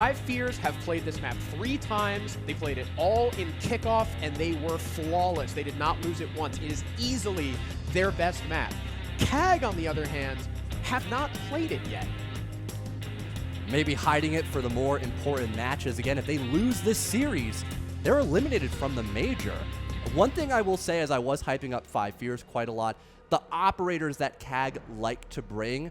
Five Fears have played this map 3 times. They played it all in kickoff, and they were flawless. They did not lose it once. It is easily their best map. CAG, on the other hand, have not played it yet. Maybe hiding it for the more important matches. Again, if they lose this series, they're eliminated from the major. One thing I will say, as I was hyping up Five Fears quite a lot, the operators that CAG like to bring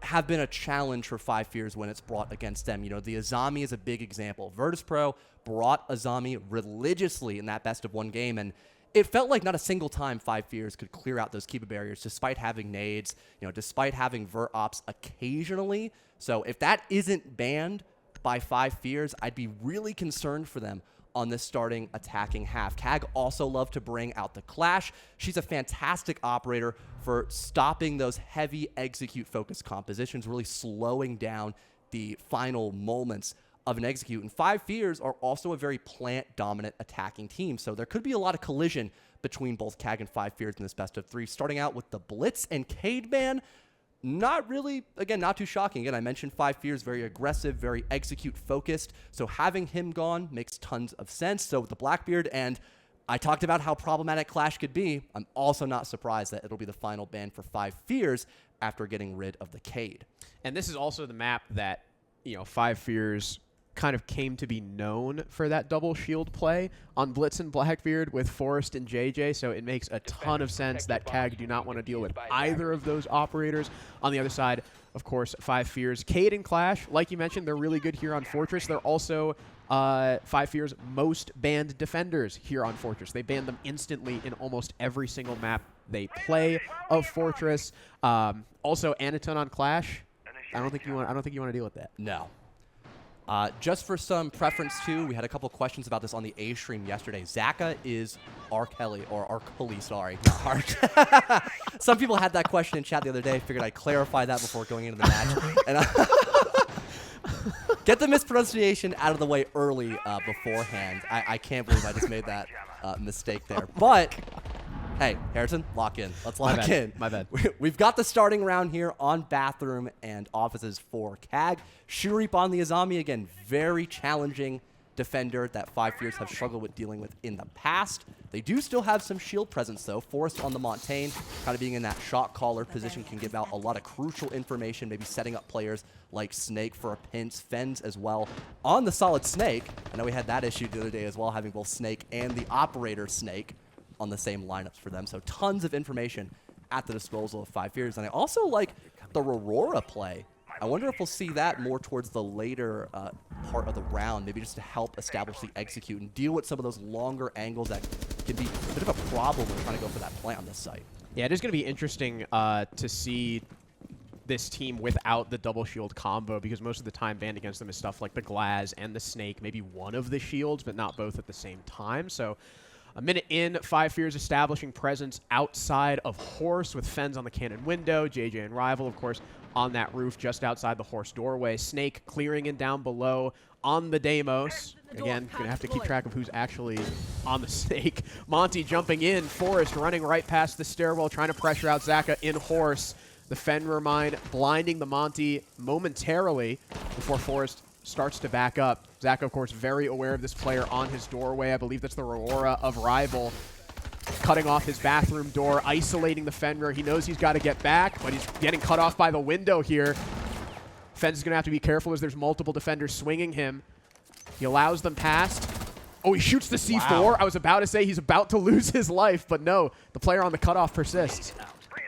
have been a challenge for Five Fears when it's brought against them. You know, the Azami is a big example. Virtus.pro brought Azami religiously in that best-of-1 game, and it felt like not a single time Five Fears could clear out those Kiba barriers, despite having nades, you know, despite having Vert Ops occasionally. So if that isn't banned by Five Fears, I'd be really concerned for them on this starting attacking half. CAG also love to bring out the Clash. She's a fantastic operator for stopping those heavy execute focused compositions, really slowing down the final moments of an execute. And Five Fears are also a very plant dominant attacking team, so there could be a lot of collision between both CAG and Five Fears in this best of 3, starting out with the Blitz and Cade ban. Not really, again, not too shocking. Again, I mentioned Five Fears, very aggressive, very execute-focused, so having him gone makes tons of sense. So with the Blackbeard, and I talked about how problematic Clash could be, I'm also not surprised that it'll be the final ban for Five Fears after getting rid of the Cade. And this is also the map that, you know, Five Fears kind of came to be known for that double shield play on Blitz and Blackbeard with Forrest and JJ, so it makes a ton of sense that CAG do not want to deal with either of those operators. On the other side, of course, Five Fears. Cade and Clash, like you mentioned, they're really good here on Fortress. They're also Five Fears' most banned defenders here on Fortress. They ban them instantly in almost every single map they play of Fortress. Also, Anaton on Clash. I don't think you want to deal with that. No. Just for some preference, too, we had a couple questions about this on the A stream yesterday. Zaka is Arkeli, or Arkeli, sorry, not Ark. Some people had that question in chat the other day. Figured I'd clarify that before going into the match. And get the mispronunciation out of the way early beforehand. I can't believe I just made that mistake there. But hey, Harrison, lock in. Let's lock in. My bad. We've got the starting round here on Bathroom and Offices for CAG. Shurip on the Azami, again, very challenging defender that Five Fears have struggled with dealing with in the past. They do still have some shield presence, though. Forrest on the Montaigne, kind of being in that shot caller position, can give out a lot of crucial information, maybe setting up players like Snake for a pinch, Fens as well. On the solid Snake, I know we had that issue the other day as well, having both Snake and the operator Snake on the same lineups for them. So tons of information at the disposal of Five Fears. And I also like the Aurora play. I wonder if we'll see that more towards the later part of the round, maybe just to help establish the execute and deal with some of those longer angles that can be a bit of a problem when trying to go for that play on this site. Yeah, it is going to be interesting to see this team without the double shield combo, because most of the time banned against them is stuff like the Glaz and the Snake, maybe one of the shields, but not both at the same time. So a minute in, Five Fears establishing presence outside of Horse with Fens on the cannon window. JJ and Rival, of course, on that roof just outside the Horse doorway. Snake clearing in down below on the Deimos. Again, going to have to keep track of who's actually on the Snake. Monty jumping in. Forrest running right past the stairwell, trying to pressure out Zaka in Horse. The Fenrir mine blinding the Monty momentarily before Forrest starts to back up. Zaka, of course, very aware of this player on his doorway. I believe that's the Aurora of Rival. Cutting off his bathroom door, isolating the Fenrir. He knows he's got to get back, but he's getting cut off by the window here. Fens is going to have to be careful as there's multiple defenders swinging him. He allows them past. Oh, he shoots the C4. Wow. I was about to say he's about to lose his life, but no. The player on the cutoff persists.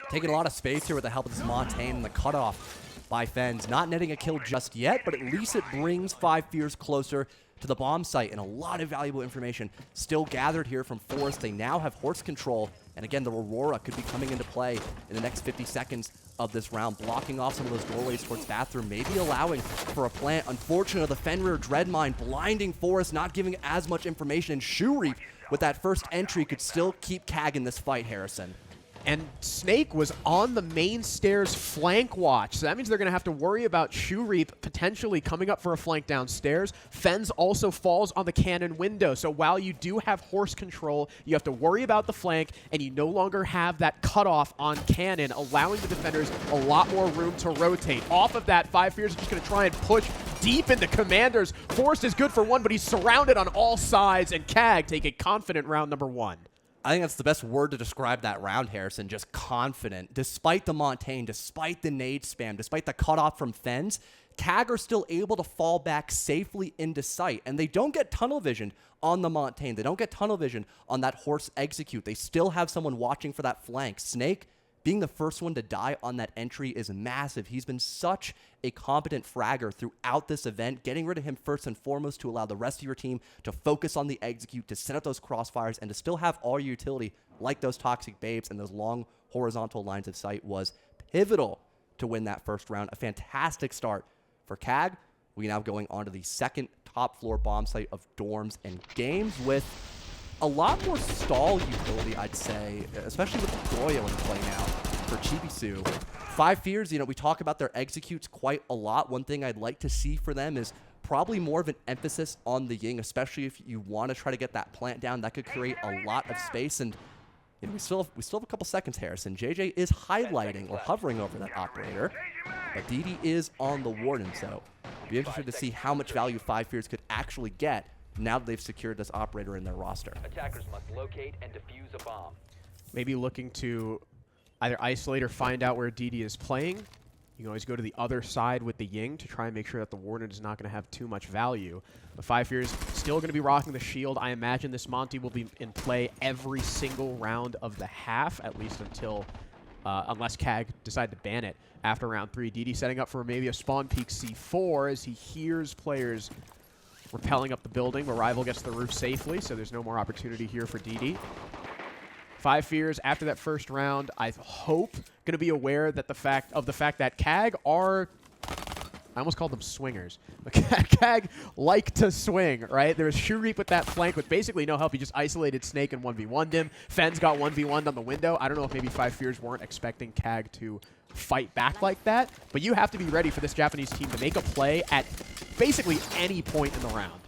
Taking a lot of space here with the help of this Montaigne and the cutoff by Fens. Not netting a kill just yet, but at least it brings Five Fears closer to the bomb site, and a lot of valuable information still gathered here from Forrest. They now have horse control, and again, the Aurora could be coming into play in the next 50 seconds of this round, blocking off some of those doorways towards Bathroom, maybe allowing for a plant. Unfortunately, the Fenrir Dreadmine blinding Forrest, not giving as much information, and Shuri with that first entry could still keep CAG in this fight, Harrison. And Snake was on the main stairs flank watch, so that means they're going to have to worry about Shurip potentially coming up for a flank downstairs. Fens also falls on the cannon window, so while you do have horse control, you have to worry about the flank, and you no longer have that cutoff on cannon, allowing the defenders a lot more room to rotate. Off of that, Five Fears are just going to try and push deep into Commanders. Forrest is good for one, but he's surrounded on all sides, and CAG take a confident round number 1. I think that's the best word to describe that round, Harrison. Just confident. Despite the Montaigne, despite the nade spam, despite the cutoff from Fens, CAG are still able to fall back safely into sight. And they don't get tunnel vision on the Montaigne. They don't get tunnel vision on that horse execute. They still have someone watching for that flank. Snake, being the first one to die on that entry is massive. He's been such a competent fragger throughout this event. Getting rid of him first and foremost to allow the rest of your team to focus on the execute, to set up those crossfires, and to still have all your utility like those toxic babes and those long horizontal lines of sight was pivotal to win that first round. A fantastic start for CAG. We now going on to the second top floor bomb site of dorms and games with a lot more stall utility, I'd say, especially with Goyo in play now for Chibisu. 5 Fears, we talk about their executes quite a lot. One thing I'd like to see for them is probably more of an emphasis on the Ying, especially if you want to try to get that plant down. That could create a lot of space, and we still have a couple seconds, Harrison. JJ is highlighting or hovering over that operator, but DD is on the Warden, so be interested to see how much value 5 Fears could actually get now that they've secured this operator in their roster. Attackers must locate and defuse a bomb. Maybe looking to either isolate or find out where DD is playing. You can always go to the other side with the Ying to try and make sure that the Warden is not going to have too much value. But 5 Fears still going to be rocking the shield. I imagine this Monty will be in play every single round of the half, at least until, unless CAG decide to ban it after round 3. DD setting up for maybe a spawn peek C4 as he hears players rappelling up the building, but Rival gets the roof safely, so there's no more opportunity here for DD. 5 Fears after that first round, I hope, going to be aware that the fact that CAG are, I almost called them swingers, but CAG like to swing, right? There was Shureep with that flank with basically no help. He just isolated Snake and 1v1'd him. Fens got 1v1'd on the window. I don't know if maybe 5 Fears weren't expecting CAG to fight back like that, but you have to be ready for this Japanese team to make a play at basically any point in the round.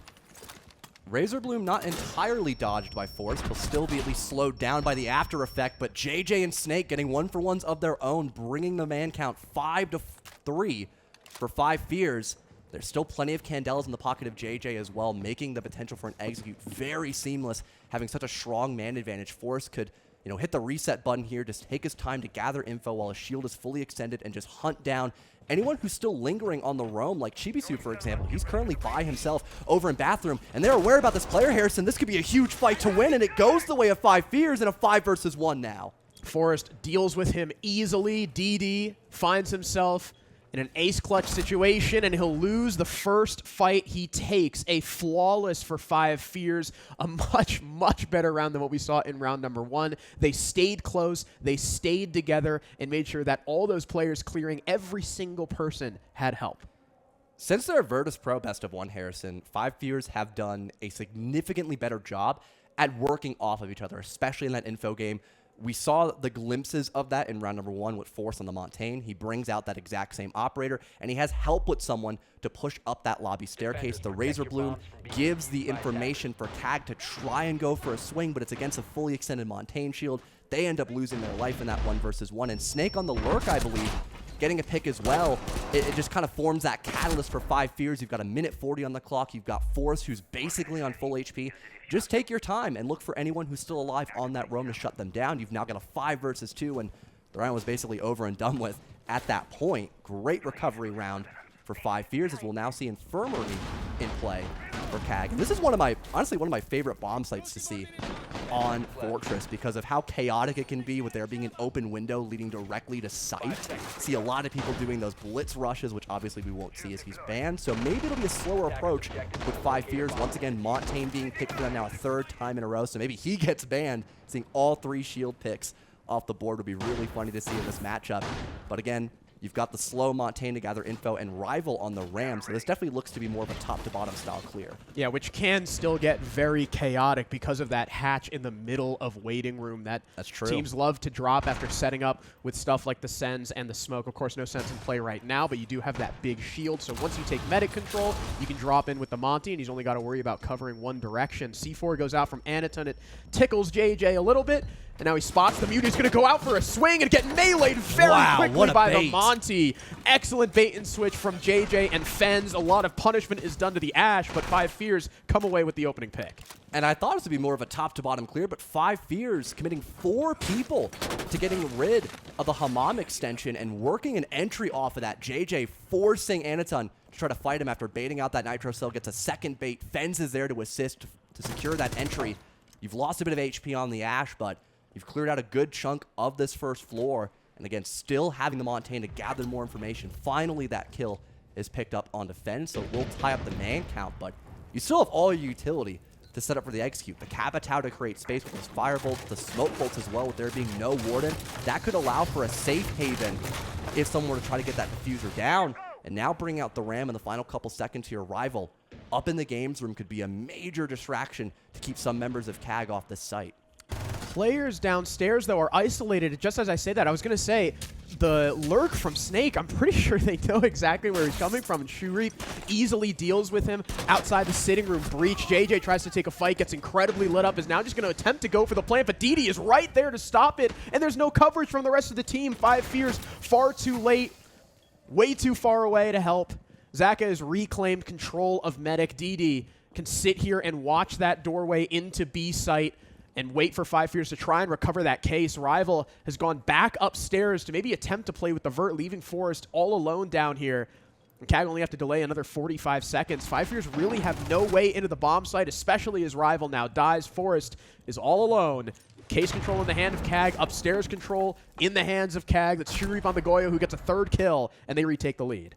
Razor Bloom not entirely dodged by Forrest. He'll still be at least slowed down by the after effect, but JJ and Snake getting 1-for-1s of their own, bringing the man count 5-3 for 5 Fears. There's still plenty of Candelas in the pocket of JJ as well, making the potential for an execute very seamless, having such a strong man advantage. Forrest could hit the reset button here, just take his time to gather info while his shield is fully extended and just hunt down anyone who's still lingering on the roam, like Chibisu, for example. He's currently by himself over in Bathroom, and they're aware about this player, Harrison. This could be a huge fight to win, and it goes the way of 5 Fears in a 5 versus 1 now. Forrest deals with him easily. DD finds himself in an ace clutch situation, and he'll lose the first fight he takes. A flawless for 5 Fears, a much, much better round than what we saw in round number 1. They stayed close, they stayed together, and made sure that all those players clearing every single person had help. Since their Virtus Pro Best of 1, Harrison, 5 Fears have done a significantly better job at working off of each other, especially in that info game. We saw the glimpses of that in round number 1 with Force on the Montaigne. He brings out that exact same operator, and he has help with someone to push up that lobby staircase. The Razor Bloom gives the information for CAG to try and go for a swing, but it's against a fully extended Montaigne shield. They end up losing their life in that 1 versus 1. And Snake on the lurk, I believe, getting a pick as well. It just kind of forms that catalyst for 5 Fears. You've got a minute 40 on the clock. You've got Forrest, who's basically on full HP. Just take your time and look for anyone who's still alive on that roam to shut them down. You've now got a 5 versus 2, and the round was basically over and done with at that point. Great recovery round for 5 Fears, as we'll now see Infirmary in play for CAG. And this is honestly one of my favorite bomb sites to see on Fortress because of how chaotic it can be with there being an open window leading directly to site. See a lot of people doing those blitz rushes, which obviously we won't see as he's banned. So maybe it'll be a slower approach with 5 Fears. Once again, Montaigne being picked for them now a 3rd time in a row. So maybe he gets banned. Seeing all 3 shield picks off the board would be really funny to see in this matchup. But again, you've got the slow Montaigne to gather info and Rival on the Ram, so this definitely looks to be more of a top-to-bottom style clear. Yeah, which can still get very chaotic because of that hatch in the middle of waiting room that That's true. Teams love to drop after setting up with stuff like the Sens and the Smoke. Of course, no sense in play right now, but you do have that big shield, so once you take medic control, you can drop in with the Monty, and he's only got to worry about covering one direction. C4 goes out from Anaton. It tickles JJ a little bit, and now he spots the mute. He's going to go out for a swing and get meleeed very quickly by the Monty. Monty. Excellent bait and switch from JJ and Fens. A lot of punishment is done to the Ash, but 5 Fears come away with the opening pick. And I thought it would be more of a top-to-bottom clear, but 5 Fears committing 4 people to getting rid of the Hammam extension and working an entry off of that. JJ forcing Anaton to try to fight him after baiting out that Nitro Cell, gets a second bait. Fens is there to assist to secure that entry. You've lost a bit of HP on the Ash, but you've cleared out a good chunk of this first floor. And again, still having the Montaigne to gather more information. Finally, that kill is picked up on defense, so we'll tie up the man count, but you still have all your utility to set up for the execute. The Capitao to create space with his Firebolt, the Smoke Bolts as well, with there being no Warden. That could allow for a safe haven if someone were to try to get that diffuser down. And now bring out the Ram in the final couple seconds to your rival. Up in the games room could be a major distraction to keep some members of CAG off the site. Players downstairs, though, are isolated. Just as I say that, I was going to say, the lurk from Snake, I'm pretty sure they know exactly where he's coming from. And Shurip easily deals with him outside the sitting room breach. JJ tries to take a fight, gets incredibly lit up, is now just going to attempt to go for the plant, but DD is right there to stop it, and there's no coverage from the rest of the team. 5 Fears far too late, way too far away to help. Zaka has reclaimed control of Medic. DD can sit here and watch that doorway into B site and wait for 5 Fears to try and recover that case. Rival has gone back upstairs to maybe attempt to play with the Vert, leaving Forrest all alone down here. And CAG only have to delay another 45 seconds. 5 Fears really have no way into the bomb site, especially as Rival now dies. Forrest is all alone. Case control in the hand of CAG, upstairs control in the hands of CAG. That's Shurip on the Goyo, who gets a 3rd kill, and they retake the lead.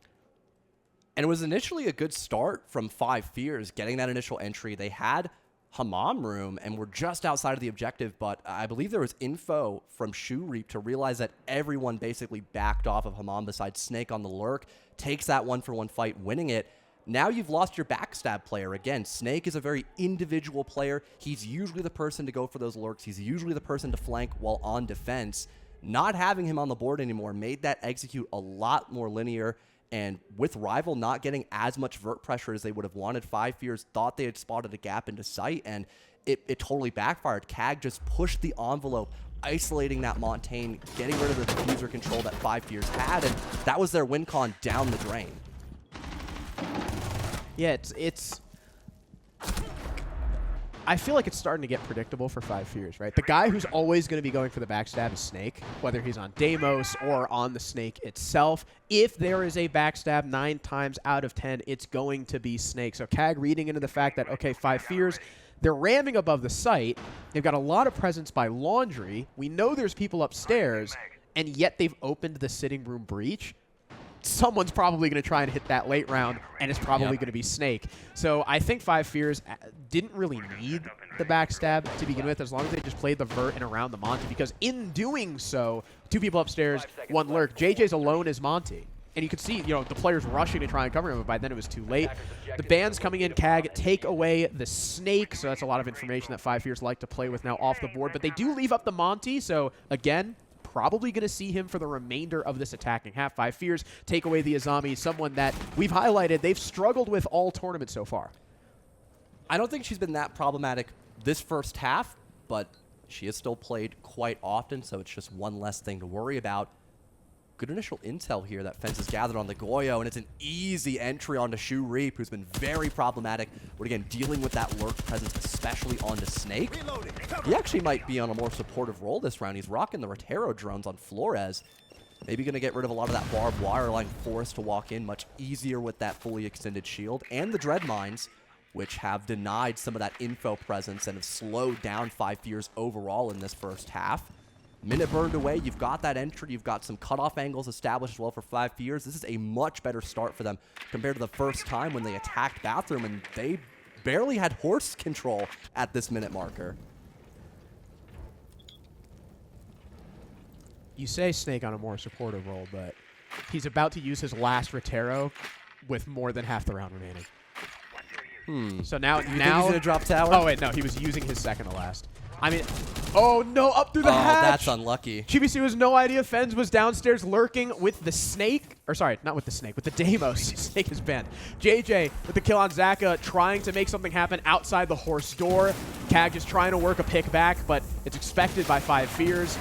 And it was initially a good start from 5 Fears, getting that initial entry. They had Hammam room and were just outside of the objective, but I believe there was info from Shurip to realize that everyone basically backed off of Hammam besides Snake on the lurk, takes that 1-for-1 fight, winning it. Now you've lost your backstab player. Again, Snake is a very individual player. He's usually the person to go for those lurks. He's usually the person to flank while on defense. Not having him on the board anymore made that execute a lot more linear. And with Rival not getting as much vert pressure as they would have wanted, 5 Fears thought they had spotted a gap into sight, and it totally backfired. CAG just pushed the envelope, isolating that Montaigne, getting rid of the diffuser control that 5 Fears had, and that was their win con down the drain. Yeah, it's I feel like it's starting to get predictable for 5 Fears, right? The guy who's always going to be going for the backstab is Snake, whether he's on Deimos or on the Snake itself. If there is a backstab 9 times out of 10, it's going to be Snake. So CAG reading into the fact that, okay, 5 Fears, they're ramming above the site. They've got a lot of presence by Laundry. We know there's people upstairs, and yet they've opened the sitting room breach. Someone's probably going to try and hit that late round, and it's probably going to be Snake. So I think 5 Fears didn't really need the backstab to begin with, as long as they just played the Vert and around the Monty, because in doing so, 2 people upstairs, 1 lurk. JJ's alone as Monty. And you could see, you know, the players rushing to try and cover him, but by then it was too late. The bans coming in, CAG take away the Snake, so that's a lot of information that 5 Fears like to play with now off the board. But they do leave up the Monty, so again, probably going to see him for the remainder of this attacking half. 5 Fears take away the Azami, someone that we've highlighted they've struggled with all tournament so far. I don't think she's been that problematic this first half, but she has still played quite often, so it's just one less thing to worry about. Good initial intel here that Fence has gathered on the Goyo, and it's an easy entry onto Shurip, who's been very problematic. But again, dealing with that lurk presence, especially onto Snake. He actually might be on a more supportive role this round. He's rocking the Rotero drones on Flores. Maybe going to get rid of a lot of that barbed wire, allowing Forrest to walk in much easier with that fully extended shield. And the Dread Mines, which have denied some of that info presence and have slowed down 5 Fears overall in this first half. Minute burned away, you've got that entry, you've got some cutoff angles established as well for 5 Fears. This is a much better start for them compared to the first time when they attacked Bathroom, and they barely had horse control at this minute marker. You say Snake on a more supportive role, but he's about to use his last Rotero with more than half the round remaining. So now You think he's going to drop tower? Oh, wait, no, he was using his second to last. I mean, oh no, up through the hatch. That's unlucky. GBC has no idea Fens was downstairs lurking with the Snake. Or sorry, not with the Snake, with the Deimos. Snake is banned. JJ with the kill on Zaka, trying to make something happen outside the horse door. CAG just trying to work a pick back, but it's expected by 5 Fears.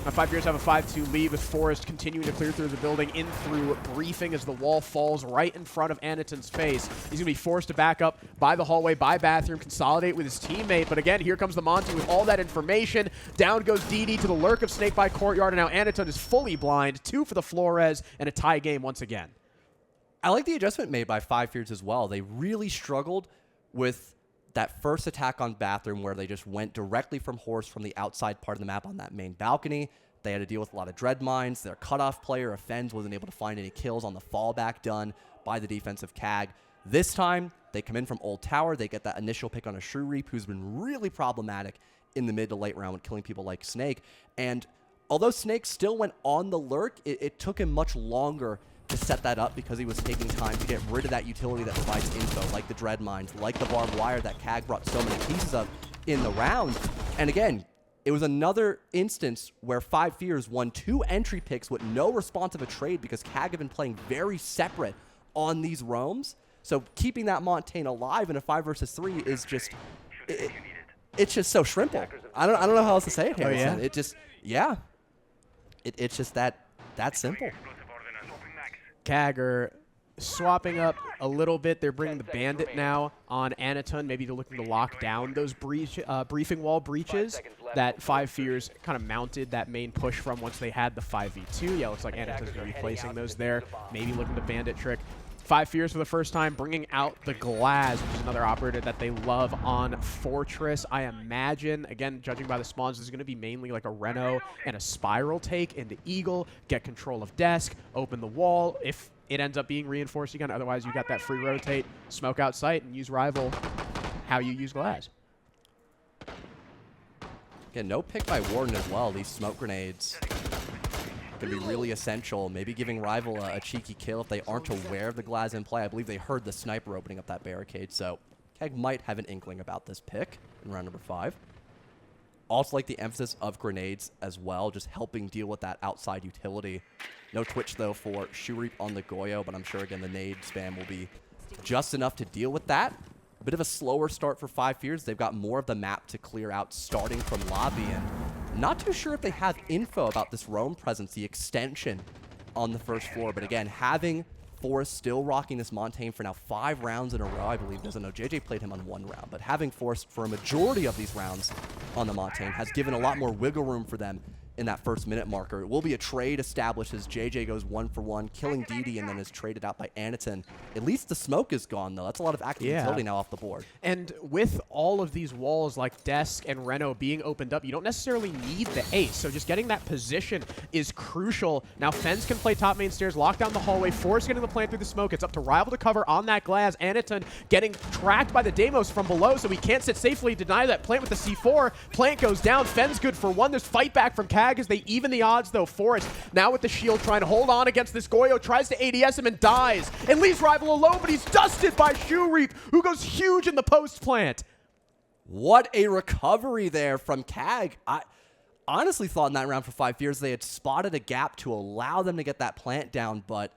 Now 5 Years have a 5-2 lead with Forrest continuing to clear through the building in through briefing as the wall falls right in front of Aniton's face. He's going to be forced to back up by the hallway, by bathroom, consolidate with his teammate. But again, here comes the Monty with all that information. Down goes DD to the lurk of Snake by Courtyard, and now Aniton is fully blind. 2 for the Flores, and a tie game once again. I like the adjustment made by 5 Years as well. They really struggled with that first attack on bathroom where they just went directly from Horse from the outside part of the map on that main balcony. They had to deal with a lot of dread mines. Their cutoff player, Offends, wasn't able to find any kills on the fallback done by the defensive CAG. This time, they come in from Old Tower. They get that initial pick on a Shrew Reap, who's been really problematic in the mid to late round with killing people like Snake. And although Snake still went on the lurk, it took him much longer to set that up because he was taking time to get rid of that utility that provides info, like the dread mines, like the barbed wire that CAG brought so many pieces of in the round. And again, it was another instance where 5 Fears won 2 entry picks with no response of a trade because CAG have been playing very separate on these roams. So keeping that Montaigne alive in a 5 versus 3 is just, it's just so shrimple. I don't know how else to say it, Harrison. Oh, yeah? It just, yeah. It's just that simple. CAG are swapping up a little bit. They're bringing the Bandit now on Aniton, maybe they're looking to lock down those briefing wall breaches that 5 Fears kind of mounted that main push from once they had the 5v2. Yeah, looks like Aniton's going to be placing those there, maybe looking to Bandit trick. 5 Fears for the first time, bringing out the Glass, which is another operator that they love on Fortress. I imagine, again, judging by the spawns, this is going to be mainly like a Reno and a Spiral take into Eagle, get control of Desk, open the wall. If it ends up being reinforced again, otherwise you got that free rotate, smoke out sight, and use Rival how you use Glass. Again, no pick by Warden as well. These smoke grenades going to be really essential. Maybe giving Rival a cheeky kill if they aren't aware of the Glass in play. I believe they heard the sniper opening up that barricade, so CAG might have an inkling about this pick in round number 5. Also like the emphasis of grenades as well, just helping deal with that outside utility. No Twitch, though, for Shrew Reap on the Goyo, but I'm sure, again, the nade spam will be just enough to deal with that. A bit of a slower start for 5 Fears. They've got more of the map to clear out starting from lobby, and not too sure if they have info about this roam presence, the extension on the first floor. But again, having Forrest still rocking this Montaigne for now 5 rounds in a row, I believe. Doesn't know, JJ played him on 1 round, but having Forrest for a majority of these rounds on the Montaigne has given a lot more wiggle room for them in that first minute marker. It will be a trade established as JJ goes 1 for 1, killing DD, and then is traded out by Aniton. At least the smoke is gone, though. That's a lot of active utility now off the board. And with all of these walls like Desk and Reno being opened up, you don't necessarily need the ace. So just getting that position is crucial. Now Fens can play top main stairs, lock down the hallway, Force getting the plant through the smoke. It's up to Rival to cover on that Glass. Aniton getting tracked by the Deimos from below, so he can't sit safely. Deny that plant with the C4. Plant goes down. Fens good for 1. There's fight back from CAG as they even the odds, though. Forrest now with the shield trying to hold on against this Goyo, tries to ADS him and dies, and leaves Rival alone, but he's dusted by Shrew Reap, who goes huge in the post plant. What a recovery there from CAG. I honestly thought in that round for 5 Fears they had spotted a gap to allow them to get that plant down, but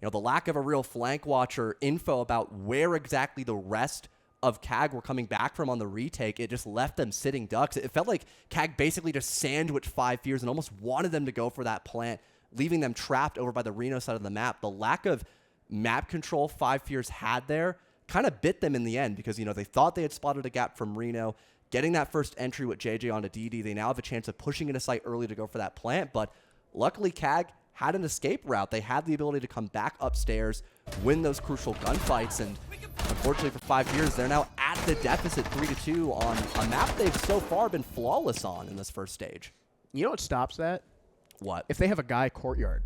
you know, the lack of a real flank watcher info about where exactly the rest of CAG were coming back from on the retake, it just left them sitting ducks. It felt like CAG basically just sandwiched 5 Fears and almost wanted them to go for that plant, leaving them trapped over by the Reno side of the map. The lack of map control 5 Fears had there kind of bit them in the end because, you know, they thought they had spotted a gap from Reno. Getting that first entry with JJ onto DD, they now have a chance of pushing into site early to go for that plant, but luckily CAG had an escape route. They had the ability to come back upstairs, win those crucial gunfights, and unfortunately for 5 Fears, they're now at the deficit 3-2 on a map they've so far been flawless on in this first stage. You know what stops that? What? If they have a guy Courtyard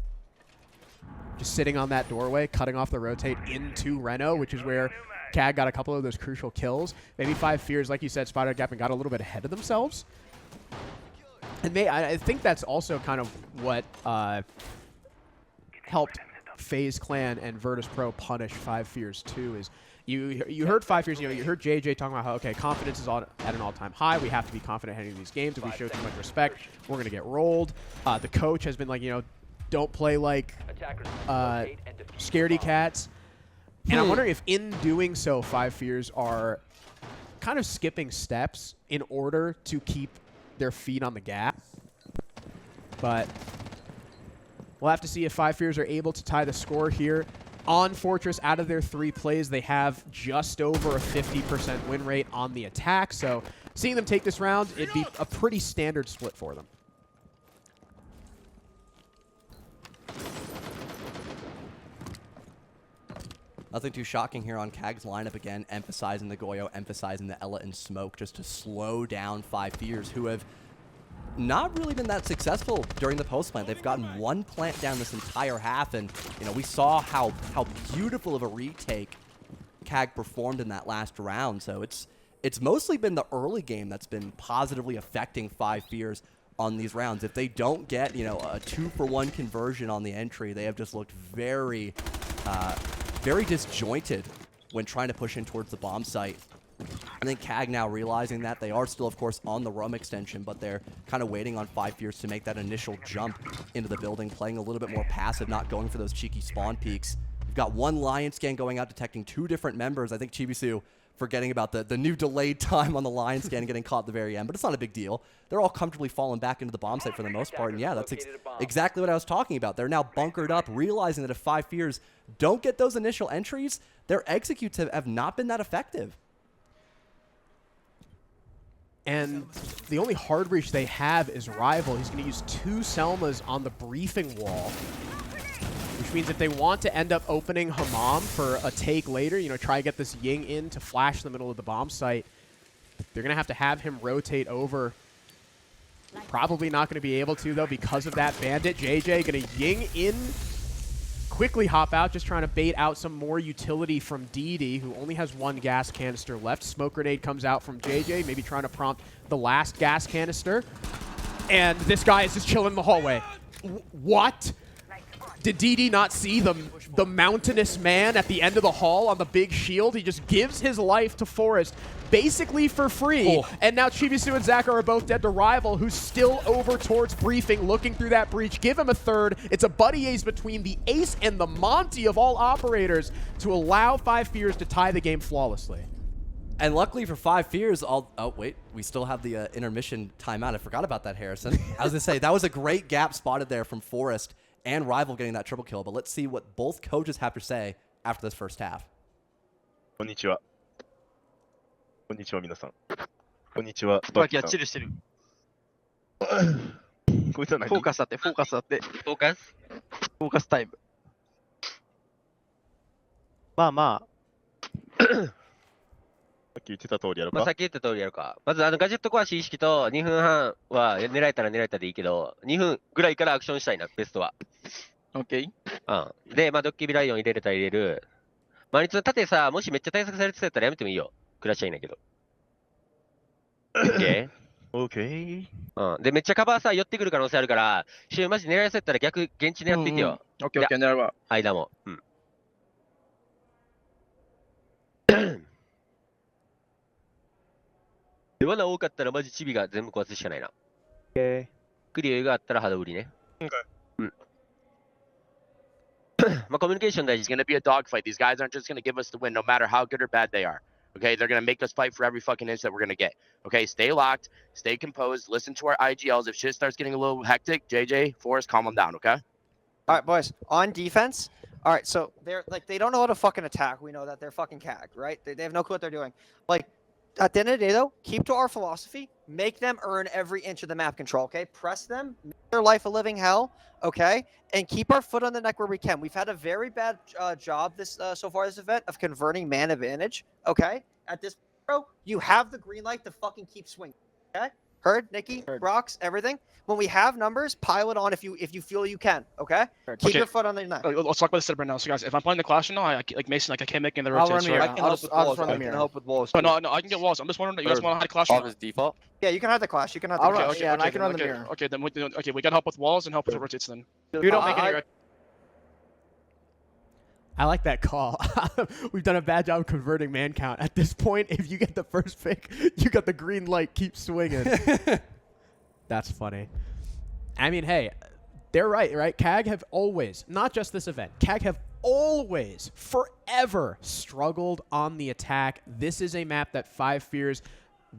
just sitting on that doorway, cutting off the rotate into Reno, which is where CAG got a couple of those crucial kills. Maybe 5 Fears, like you said, spotted a gap and got a little bit ahead of themselves. And I think that's also kind of what helped FaZe Clan and Virtus Pro punish 5 Fears too. Is you heard 5 Fears, you know, you heard JJ talking about how, okay, confidence is at an all-time high. We have to be confident heading to these games. If we show too much respect, we're going to get rolled. The coach has been like, you know, don't play like scaredy cats. And I'm wondering if in doing so, 5 Fears are kind of skipping steps in order to keep their feet on the gas. But we'll have to see if Five Fears are able to tie the score here. On Fortress, out of their 3 plays, they have just over a 50% win rate on the attack. So seeing them take this round, it'd be a pretty standard split for them. Nothing too shocking here on CAG's lineup again, emphasizing the Goyo, emphasizing the Ela and Smoke just to slow down Five Fears, who have not really been that successful during the post plant. They've gotten 1 plant down this entire half, and we saw how beautiful of a retake CAG performed in that last round. So it's mostly been the early game that's been positively affecting Five Fears on these rounds. If they don't get a 2-for-1 conversion on the entry, they have just looked very disjointed when trying to push in towards the bomb site. I think CAG now realizing that they are still, of course, on the Rum extension, but they're kind of waiting on Five Fears to make that initial jump into the building, playing a little bit more passive, not going for those cheeky spawn peeks. We've got 1 Lion scan going out, detecting 2 different members. I think Chibisu forgetting about the new delayed time on the Lion scan and getting caught at the very end, but it's not a big deal. They're all comfortably falling back into the bomb site for the most part, and yeah, that's exactly what I was talking about. They're now bunkered up, realizing that if Five Fears don't get those initial entries, their executes have not been that effective. And the only hard breach they have is Rival. He's going to use 2 Selmas on the briefing wall, which means if they want to end up opening Hammam for a take later, try to get this Ying in to flash the middle of the bomb site, they're going to have him rotate over. Probably not going to be able to, though, because of that Bandit. JJ going to Ying in, quickly hop out, just trying to bait out some more utility from DD, who only has 1 gas canister left. Smoke grenade comes out from JJ, maybe trying to prompt the last gas canister. And this guy is just chilling in the hallway. What? Did DD not see the mountainous man at the end of the hall on the big shield? He just gives his life to Forest, basically for free. And now Chibisu and Zaka are both dead to Rival, who's still over towards briefing, looking through that breach. Give him a 3rd. It's a buddy ace between the ace and the Monty of all operators to allow Five Fears to tie the game flawlessly. And luckily for Five Fears, oh wait, we still have the intermission timeout. I forgot about that, Harrison. I was going to say, that was a great gap spotted there from Forest and Rival getting that triple kill, but let's see what both coaches have to say after this first half. こんにちは。こんにちは皆さん。こんにちは。バキさん。チルしてる。こいつは何？フォーカスだって、フォーカスだって。フォーカス？フォーカスタイム。まあまあ。さっき言ってた通りやるか。まあさっき言った通りやるか。まずガジェット壊し意識と2分半は狙えたら狙えたでいいけど、2分ぐらいからアクションしたいな、ベストは。オッケー。うん。で、まあドッキリライオン入れれたら入れる。まあ、縦さ、もしめっちゃ対策されてたらやめてもいいよ。暮らしちゃいないけど。オッケー。オッケー。うん。で、めっちゃカバーさ、寄ってくる可能性あるから、マジ狙いそうやったら逆、現地狙っていてよ。オッケー、オッケー、狙うわ。間も。うん。で、罠多かったらマジチビが全部壊すしかないな。オッケー。クリアがあったら肌売りね。うん。まあ、コミュニケーション大事。It's gonna be a dogfight. These guys aren't just gonna give us the win no matter how good or bad they are. Okay, they're gonna make us fight for every fucking inch that we're gonna get. Okay, stay locked, stay composed, listen to our IGLs. If shit starts getting a little hectic, JJ, Forrest, calm them down, okay? All right, boys. On defense, all right. So they're they don't know how to fucking attack. We know that they're fucking CAG, right? They have no clue what they're doing. Like at the end of the day, though, keep to our philosophy. Make them earn every inch of the map control. Okay, press them, make their life a living hell. Okay, and keep our foot on the neck where we can. We've had a very bad job so far this event of converting man advantage. Okay, at this bro, you have the green light to fucking keep swinging. Okay, heard, Nikki, Brox, everything. When we have numbers, pile it on if you feel you can. Okay, keep your foot on the neck. Let's talk about the setup right now. So guys, if I'm playing the Clash now, I like Mason, like I can't make in the rotates. I can help with walls. No, I can get walls. I'm just wondering, you guys want to hide Clash? Off his default. Yeah, you can hide the Clash. You can hide the Clash. Yeah, and I can run the mirror. Okay, then we got help with walls and help with the rotates then. You don't make any. I like that call. We've done a bad job converting man count. At this point, if you get the first pick, you got the green light. Keep swinging. That's funny. I mean, hey, they're right? CAG have always, not just this event, CAG have always, forever struggled on the attack. This is a map that Five Fears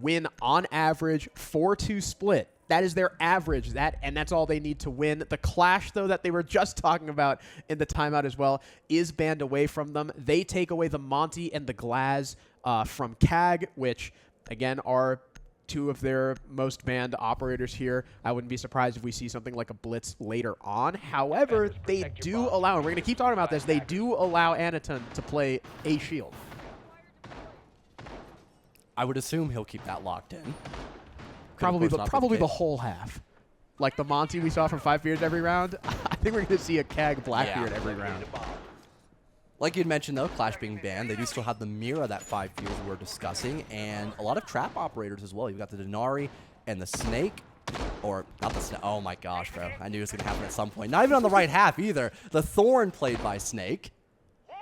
win on average 4-2 split That is their average. And that's all they need to win. The clash, though, that they were just talking about in the timeout as well, is banned away from them. They take away the Monty and the Glaz from CAG, which, again, are two of their most banned operators here. I wouldn't be surprised if we see something like a Blitz later on. However, they do allow, and we're going to keep talking about this, they do allow Anaton to play a shield. I would assume he'll keep that locked in. Probably the whole half. Like the Monty we saw from 5 Fears every round, I think we're going to see a CAG Blackbeard every round. Like you'd mentioned, though, Clash being banned, they do still have the Mira that 5 Fears we're discussing, and a lot of trap operators as well. You've got the Denari and the Snake, or not the Snake. Oh my gosh, bro. I knew it was going to happen at some point. Not even on the right half either. The Thorn played by Snake.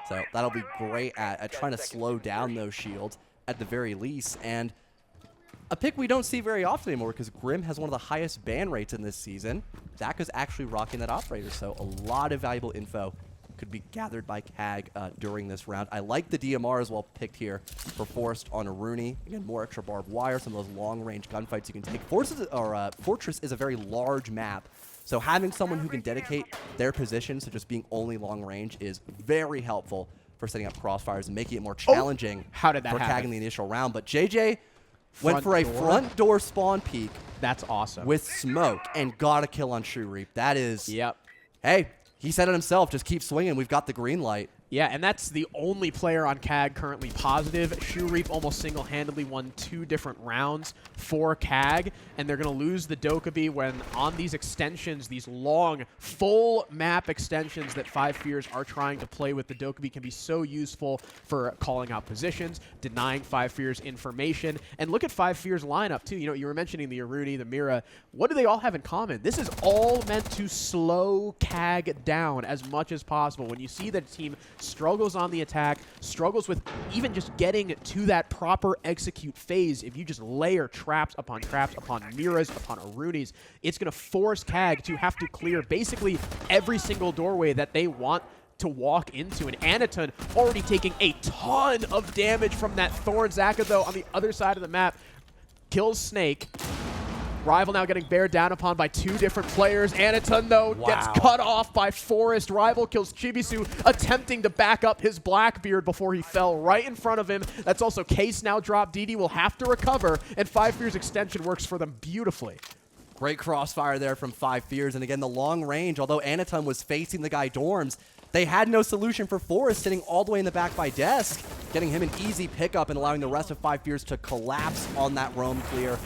So that'll be great at trying to slow down those shields at the very least. And a pick we don't see very often anymore because Grim has one of the highest ban rates in this season. Zaka's actually rocking that operator, so a lot of valuable info could be gathered by CAG during this round. I like the DMR as well picked here for Forest on a Rooney. Again, more extra barbed wire, some of those long-range gunfights you can take. Fortress is a very large map, so having someone who can dedicate their position to just being only long-range is very helpful for setting up crossfires and making it more challenging how did that for happen? CAG in the initial round. But JJ went for a front door spawn peek. That's awesome. With smoke and got a kill on Shoe Reap. That is... Yep. Hey, he said it himself. Just keep swinging. We've got the green light. Yeah, and that's the only player on CAG currently positive. Shoe Reap almost single-handedly won 2 different rounds for CAG, and they're going to lose the Dokkaebi when on these extensions, these long, full map extensions that 5 Fears are trying to play with, the Dokkaebi can be so useful for calling out positions, denying 5 Fears information. And look at 5 Fears lineup, too. You know, you were mentioning the Aruni, the Mira. What do they all have in common? This is all meant to slow CAG down as much as possible. When you see that a team struggles on the attack, struggles with even just getting to that proper execute phase, if you just layer traps upon Miras, upon Arunis, it's going to force CAG to have to clear basically every single doorway that they want to walk into. And Anaton already taking a ton of damage from that Thorn. Zaka, though, on the other side of the map, kills Snake. Rival now getting bared down upon by 2 different players. Anaton, though, gets cut off by Forest. Rival kills Chibisu, attempting to back up his Blackbeard before he fell right in front of him. That's also Case now dropped. DD will have to recover, and 5 Fears extension works for them beautifully. Great crossfire there from 5 Fears. And again, the long range, although Anaton was facing the guy Dorms, they had no solution for Forest, sitting all the way in the back by Desk, getting him an easy pickup and allowing the rest of 5 Fears to collapse on that roam clear.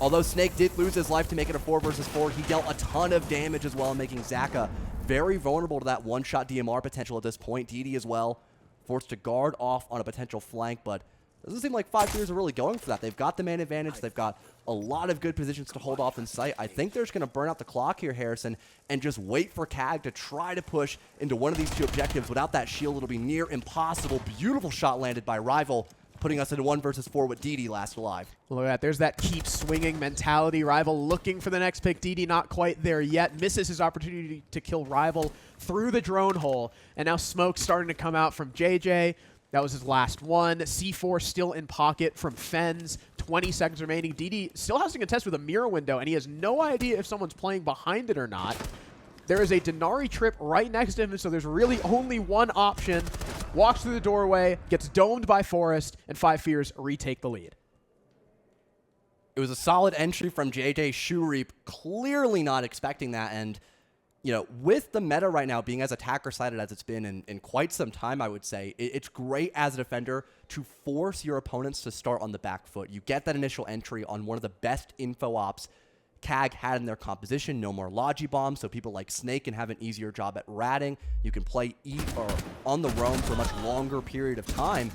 Although Snake did lose his life to make it a 4 versus 4, he dealt a ton of damage as well, making Zaka very vulnerable to that one-shot DMR potential at this point. DD as well, forced to guard off on a potential flank, but it doesn't seem like 5 Fears are really going for that. They've got the man advantage. They've got a lot of good positions to hold off in sight. I think they're just going to burn out the clock here, Harrison, and just wait for CAG to try to push into one of these 2 objectives. Without that shield, it'll be near impossible. Beautiful shot landed by Rival, putting us into 1 versus 4 with DD last alive. Look at that. There's that keep swinging mentality. Rival looking for the next pick. DD not quite there yet. Misses his opportunity to kill Rival through the drone hole. And now smoke starting to come out from JJ. That was his last one. C4 still in pocket from Fens. 20 seconds remaining. DD still has to contest with a mirror window, and he has no idea if someone's playing behind it or not. There is a Denari trip right next to him, so there's really only one option. Walks through the doorway, gets domed by Forest, and 5 Fears retake the lead. It was a solid entry from JJ. Shoe Reap clearly not expecting that, and you know, with the meta right now being as attacker-sided as it's been in quite some time, I would say, it's great as a defender to force your opponents to start on the back foot. You get that initial entry on one of the best info ops CAG had in their composition. No more Logi bombs, so people like Snake can have an easier job at ratting. You can play or on the roam for a much longer period of time.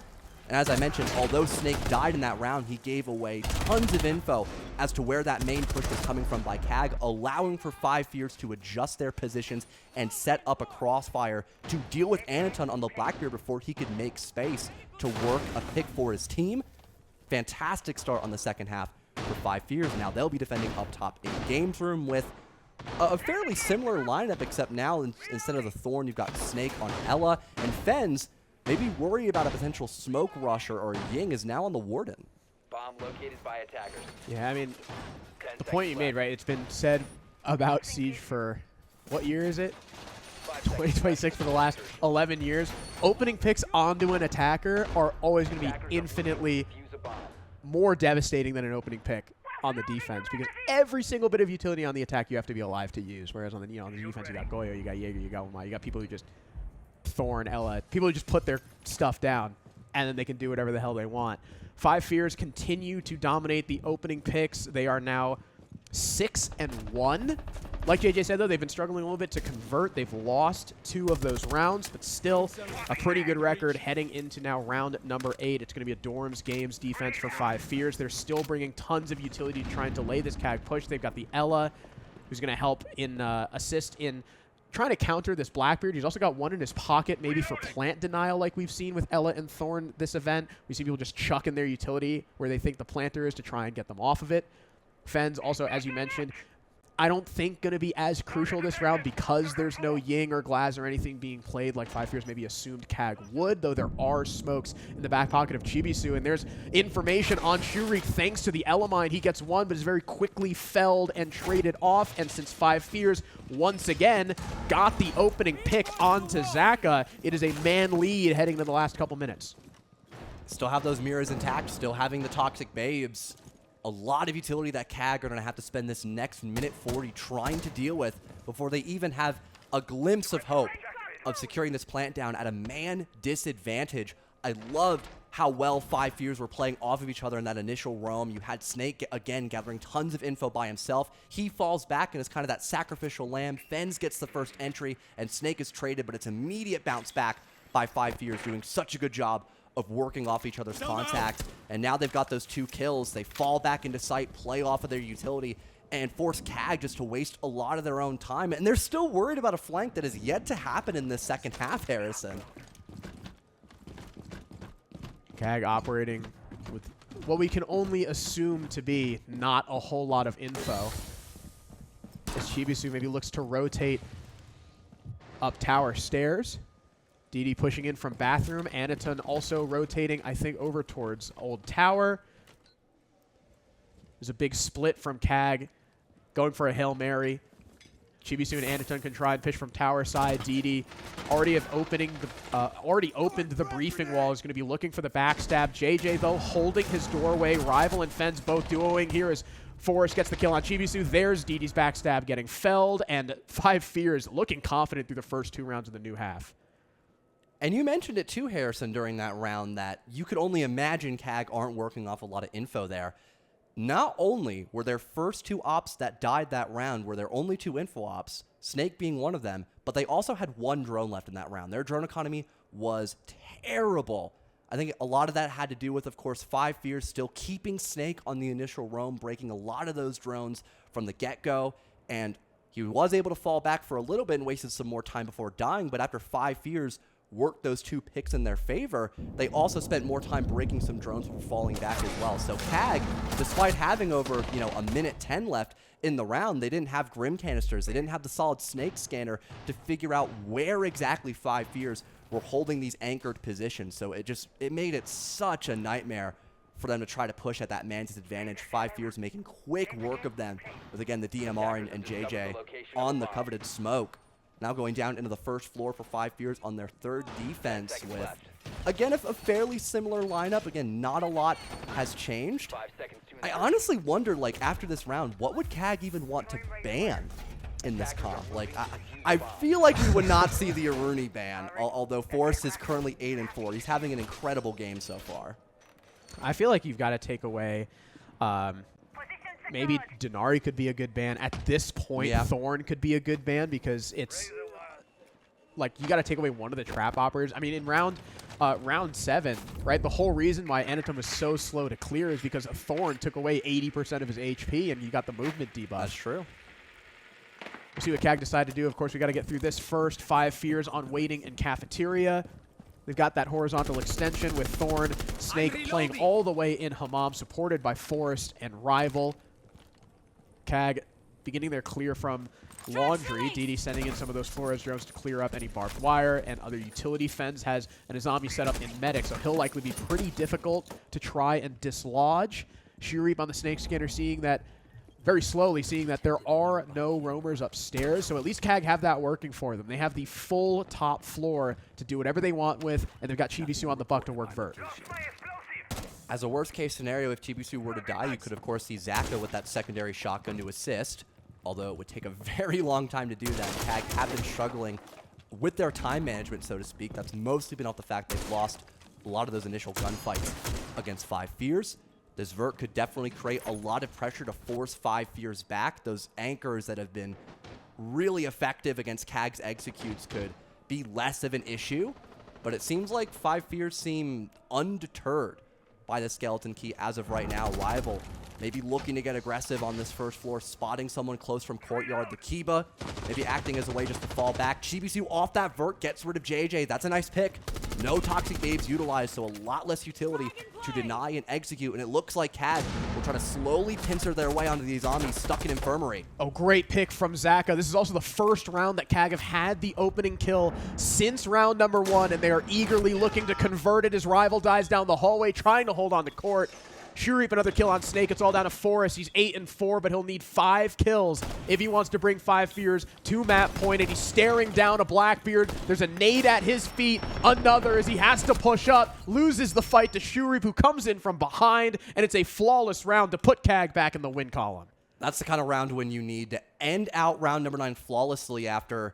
And as I mentioned, although Snake died in that round, he gave away tons of info as to where that main push was coming from by CAG, allowing for 5 Fears to adjust their positions and set up a crossfire to deal with Anaton on the Blackbeard before he could make space to work a pick for his team. Fantastic start on the second half for 5 Fears. Now they'll be defending up top in Games Room with a fairly similar lineup, except now instead of the Thorn, you've got Snake on Ella, and Fens maybe worry about a potential smoke rusher or Ying is now on the Warden. Bomb located by attackers. Yeah, I mean, 10 the point you seconds made, left. right? It's been said about Siege for, what year is it? 5 seconds 2026 left. for the last 11 years. Opening picks onto an attacker are always going to Attackers be are infinitely moving to defuse a bomb. more devastating than an opening pick on the defense, because every single bit of utility on the attack you have to be alive to use. Whereas on the on the defense you got Goyo, you got Jaeger, you got Umai, you got people who just Thorn, Ella, people who just put their stuff down and then they can do whatever the hell they want. Five Fears continue to dominate the opening picks. They are now 6-1. Like JJ said, though, they've been struggling a little bit to convert. They've lost 2 of those rounds, but still a pretty good record heading into now round number 8. It's going to be a Dorms Games defense for Five Fears. They're still bringing tons of utility to try and delay this CAG push. They've got the Ella, who's going to help in assist in trying to counter this Blackbeard. He's also got one in his pocket, maybe for plant denial like we've seen with Ella and Thorn this event. We see people just chucking their utility where they think the planter is to try and get them off of it. Fens also, as you mentioned, I don't think going to be as crucial this round because there's no Ying or Glaz or anything being played like Five Fears maybe assumed CAG would, though there are smokes in the back pocket of Chibisu, and there's information on Shurik thanks to the Elamine. He gets one, but is very quickly felled and traded off, and since Five Fears once again got the opening pick onto Zaka, it is a man lead heading to the last couple minutes. Still have those mirrors intact, still having the Toxic Babes. A lot of utility that CAG are going to have to spend this next minute 40 trying to deal with before they even have a glimpse of hope of securing this plant down at a man disadvantage. I loved how well Five Fears were playing off of each other in that initial roam. You had Snake, again, gathering tons of info by himself. He falls back and is kind of that sacrificial lamb. Fens gets the first entry, and Snake is traded, but it's immediate bounce back by Five Fears, doing such a good job of working off each other's contact. And now they've got those 2 kills. They fall back into sight, play off of their utility, and force CAG just to waste a lot of their own time. And they're still worried about a flank that is yet to happen in this second half, Harrison. CAG operating with what we can only assume to be not a whole lot of info. As Chibisu maybe looks to rotate up tower stairs. DD pushing in from bathroom. Anaton also rotating, I think, over towards old tower. There's a big split from CAG going for a Hail Mary. Chibisu and Anaton can try and push from tower side. DD already opened the briefing wall. Is going to be looking for the backstab. JJ, though, holding his doorway. Rival and Fens both duoing here as Forrest gets the kill on Chibisu. There's DD's backstab getting felled, and Five Fears looking confident through the first 2 rounds of the new half. And you mentioned it too, Harrison, during that round that you could only imagine CAG aren't working off a lot of info there. Not only were their first 2 ops that died that round were their only 2 info ops, Snake being one of them, but they also had 1 drone left in that round. Their drone economy was terrible. I think a lot of that had to do with, of course, Five Fears still keeping Snake on the initial roam, breaking a lot of those drones from the get-go, and he was able to fall back for a little bit and wasted some more time before dying, but after Five Fears worked those 2 picks in their favor, they also spent more time breaking some drones before falling back as well. So CAG, despite having over, a minute 10 left in the round, they didn't have Grim canisters. They didn't have the solid Snake scanner to figure out where exactly Five Fears were holding these anchored positions. So it made it such a nightmare for them to try to push at that man disadvantage. Five Fears making quick work of them with, again, the DMR and JJ on the coveted smoke. Now going down into the first floor for Five Fears on their 3rd defense with, again, a fairly similar lineup. Again, not a lot has changed. 5 seconds to I insertion. honestly wonder, after this round, what would CAG even want to ban in this comp? I feel like we would not see the Aruni ban, although Forrest is currently 8-4. He's having an incredible game so far. I feel like you've got to take away maybe Denari could be a good ban. At this point, Yeah. Thorn could be a good ban because it's you got to take away one of the trap operators. I mean, in round 7, right, the whole reason why Anatom was so slow to clear is because Thorn took away 80% of his HP and you got the movement debuff. That's true. We'll see what CAG decide to do. Of course, we got to get through this first. Five Fears on waiting and cafeteria. They've got that horizontal extension with Thorn, Snake playing all the way in Hammam, supported by Forest and Rival. CAG beginning their clear from laundry. DD sending in some of those Flores drones to clear up any barbed wire and other utility fens. Has an Azami set up in medic, so he'll likely be pretty difficult to try and dislodge. Shurip on the snake scanner seeing that very slowly, seeing that there are no roamers upstairs, so at least CAG have that working for them. They have the full top floor to do whatever they want with, and they've got Chibisu on the buck to work vert. As a worst-case scenario, if Chibisu were to die, you could, of course, see Zaka with that secondary shotgun to assist, although it would take a very long time to do that. CAG have been struggling with their time management, so to speak. That's mostly been off the fact they've lost a lot of those initial gunfights against Five Fears. This vert could definitely create a lot of pressure to force Five Fears back. Those anchors that have been really effective against CAG's executes could be less of an issue, but it seems like Five Fears seem undeterred by the skeleton key as of right now. Rival maybe looking to get aggressive on this first floor, spotting someone close from courtyard. The Kiba maybe acting as a way just to fall back. Chibisu off that vert gets rid of JJ. That's a nice pick. No toxic babes utilized, so a lot less utility to deny and execute. And it looks like CAG will try to slowly pincer their way onto these zombies stuck in infirmary. Oh, great pick from Zaka. This is also the first round that CAG have had the opening kill since round number 1, and they are eagerly looking to convert it as Rival dies down the hallway, trying to hold on to court. Shurip, another kill on Snake. It's all down to Forrest. He's 8-4, but he'll need 5 kills if he wants to bring Five Fears to map point. And he's staring down a Blackbeard. There's a nade at his feet. Another as he has to push up. Loses the fight to Shurip, who comes in from behind. And it's a flawless round to put CAG back in the win column. That's the kind of round when you need to end out round number 9 flawlessly after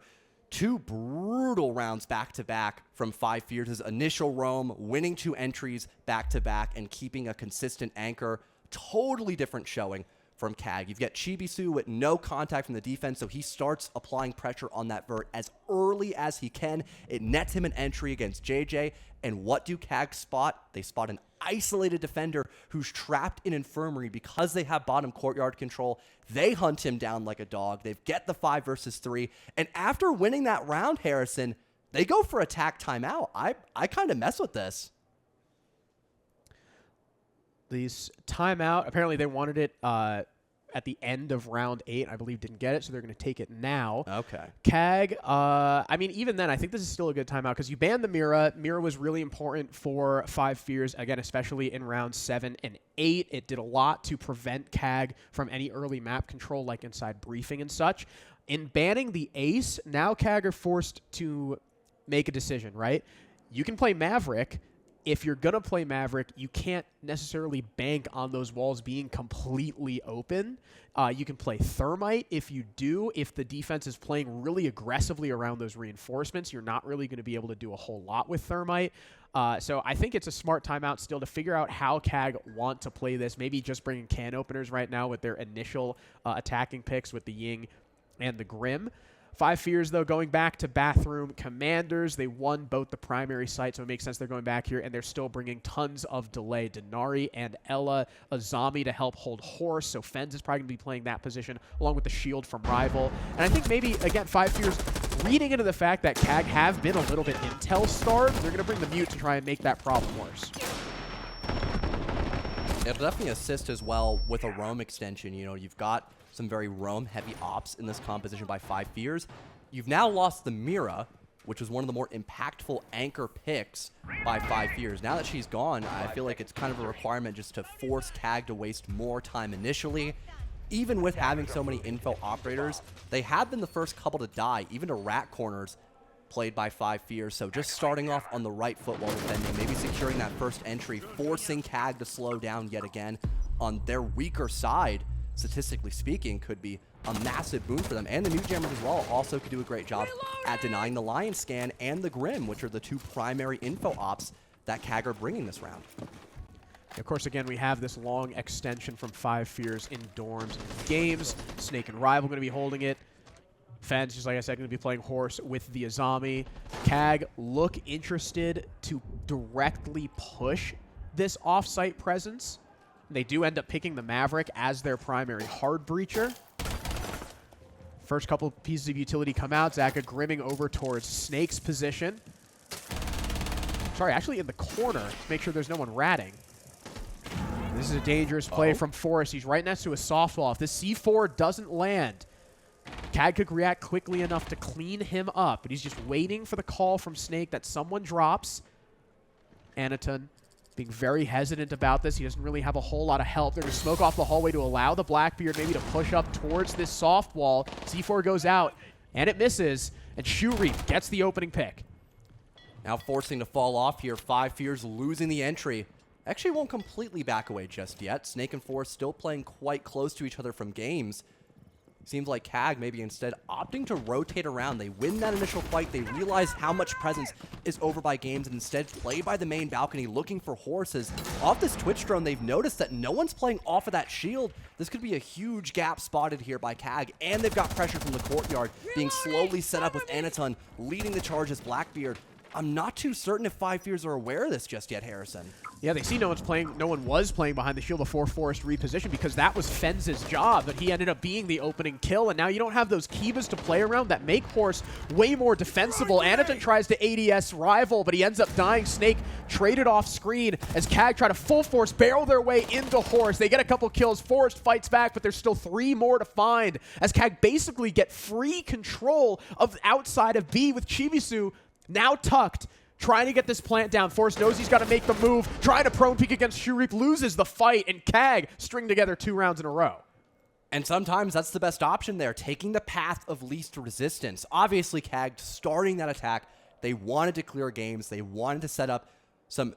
2 brutal rounds back-to-back from Five Fears' initial roam, winning 2 entries back-to-back, and keeping a consistent anchor. Totally different showing from CAG. You've got Chibisu with no contact from the defense, so he starts applying pressure on that vert as early as he can. It nets him an entry against JJ, and what do CAG spot? They spot an isolated defender who's trapped in infirmary because they have bottom courtyard control. They hunt him down like a dog. They get the 5 versus 3, and after winning that round, Harrison, they go for attack timeout. I kind of mess with this. These timeout, apparently they wanted it at the end of round 8. I believe didn't get it, so they're going to take it now. Okay. CAG, I mean, even then, I think this is still a good timeout because you banned the Mira. Mira was really important for Five Fears, again, especially in rounds 7 and 8. It did a lot to prevent CAG from any early map control, like inside briefing and such. In banning the Ace, now CAG are forced to make a decision, right? You can play Maverick. If you're going to play Maverick, you can't necessarily bank on those walls being completely open. You can play Thermite if you do. If the defense is playing really aggressively around those reinforcements, you're not really going to be able to do a whole lot with Thermite. So I think it's a smart timeout still to figure out how CAG want to play this. Maybe just bringing can openers right now with their initial attacking picks with the Ying and the Grim. Five Fears, though, going back to Bathroom Commanders. They won both the primary site, so it makes sense they're going back here, and they're still bringing tons of delay. Denari and Ella, Azami to help hold Horse, so Fens is probably going to be playing that position, along with the shield from Rival. And I think maybe, again, Five Fears, reading into the fact that CAG have been a little bit intel-starved, they're going to bring the Mute to try and make that problem worse. It'll definitely assist as well with a roam extension. You know, you've got some very roam-heavy ops in this composition by Five Fears. You've now lost the Mira, which was one of the more impactful anchor picks by Five Fears. Now that she's gone, I feel like it's kind of a requirement just to force CAG to waste more time initially. Even with having so many info operators, they have been the first couple to die, even to rat corners played by Five Fears. So just starting off on the right foot while defending, maybe securing that first entry, forcing CAG to slow down yet again on their weaker side, statistically speaking, could be a massive boon for them. And the Mute Jammers as well also could do a great job at denying the Lion Scan and the Grim, which are the 2 primary info ops that CAG are bringing this round. Of course, again, we have this long extension from Five Fears in dorms and games. Snake and Rival going to be holding it. Fens, just like I said, going to be playing Horse with the Azami. CAG look interested to directly push this off-site presence. They do end up picking the Maverick as their primary hard breacher. First couple pieces of utility come out. Zaka grimming over towards Snake's position. Sorry, actually in the corner to make sure there's no one ratting. This is a dangerous play from Forrest. He's right next to a soft wall. If this C4 doesn't land, CAG could react quickly enough to clean him up, but he's just waiting for the call from Snake that someone drops. Anaton being very hesitant about this. He doesn't really have a whole lot of help. They're going to smoke off the hallway to allow the Blackbeard maybe to push up towards this soft wall. C4 goes out, and it misses, and Shuri gets the opening pick. Now forcing to fall off here. 5 Fears losing the entry. Actually won't completely back away just yet. Snake and Force still playing quite close to each other from games. Seems like CAG maybe instead opting to rotate around. They win that initial fight. They realize how much presence is over by games and instead play by the main balcony looking for horses. Off this Twitch drone, they've noticed that no one's playing off of that shield. This could be a huge gap spotted here by CAG, and they've got pressure from the courtyard being slowly set up with Anaton leading the charge as Blackbeard. I'm not too certain if 5 Fears are aware of this just yet, Harrison. Yeah, they see no one was playing behind the shield before Forrest repositioned because that was Fenz's job, but he ended up being the opening kill, and now you don't have those Kivas to play around that make Horse way more defensible. Anaton tries to ADS rival, but he ends up dying. Snake traded off screen as CAG try to full force barrel their way into Horse. They get a couple kills. Forrest fights back, but there's still 3 more to find as CAG basically get free control of the outside of B with Chibisu now tucked, trying to get this plant down. Forrest knows he's got to make the move, trying to prone peek against Shurip, loses the fight, and CAG string together 2 rounds in a row. And sometimes that's the best option there, taking the path of least resistance. Obviously, CAG starting that attack, they wanted to clear games. They wanted to set up some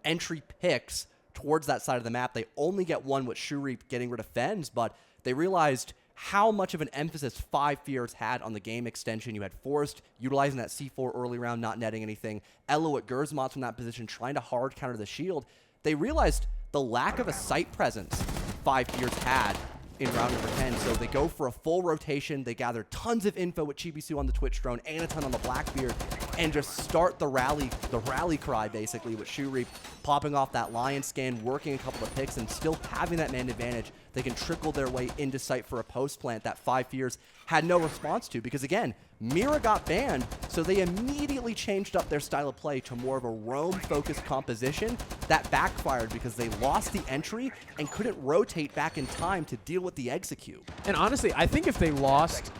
entry picks towards that side of the map. They only get one with Shurip getting rid of Fens, but they realized how much of an emphasis 5 Fears had on the game extension. You had Forrest utilizing that C4 early round, not netting anything. Elo at Gersmont from that position, trying to hard counter the shield. They realized the lack of a site presence 5 Fears had in round number 10, so they go for a full rotation. They gather tons of info with Chibisu on the Twitch drone, Anaton on the Blackbeard, and just start the rally cry, basically, with Shuri popping off that Lion scan, working a couple of picks, and still having that man advantage. They can trickle their way into sight for a post plant that 5 Fears had no response to, because again, Mira got banned, so they immediately changed up their style of play to more of a roam-focused composition. That backfired because they lost the entry and couldn't rotate back in time to deal with the execute. And honestly, I think if they lost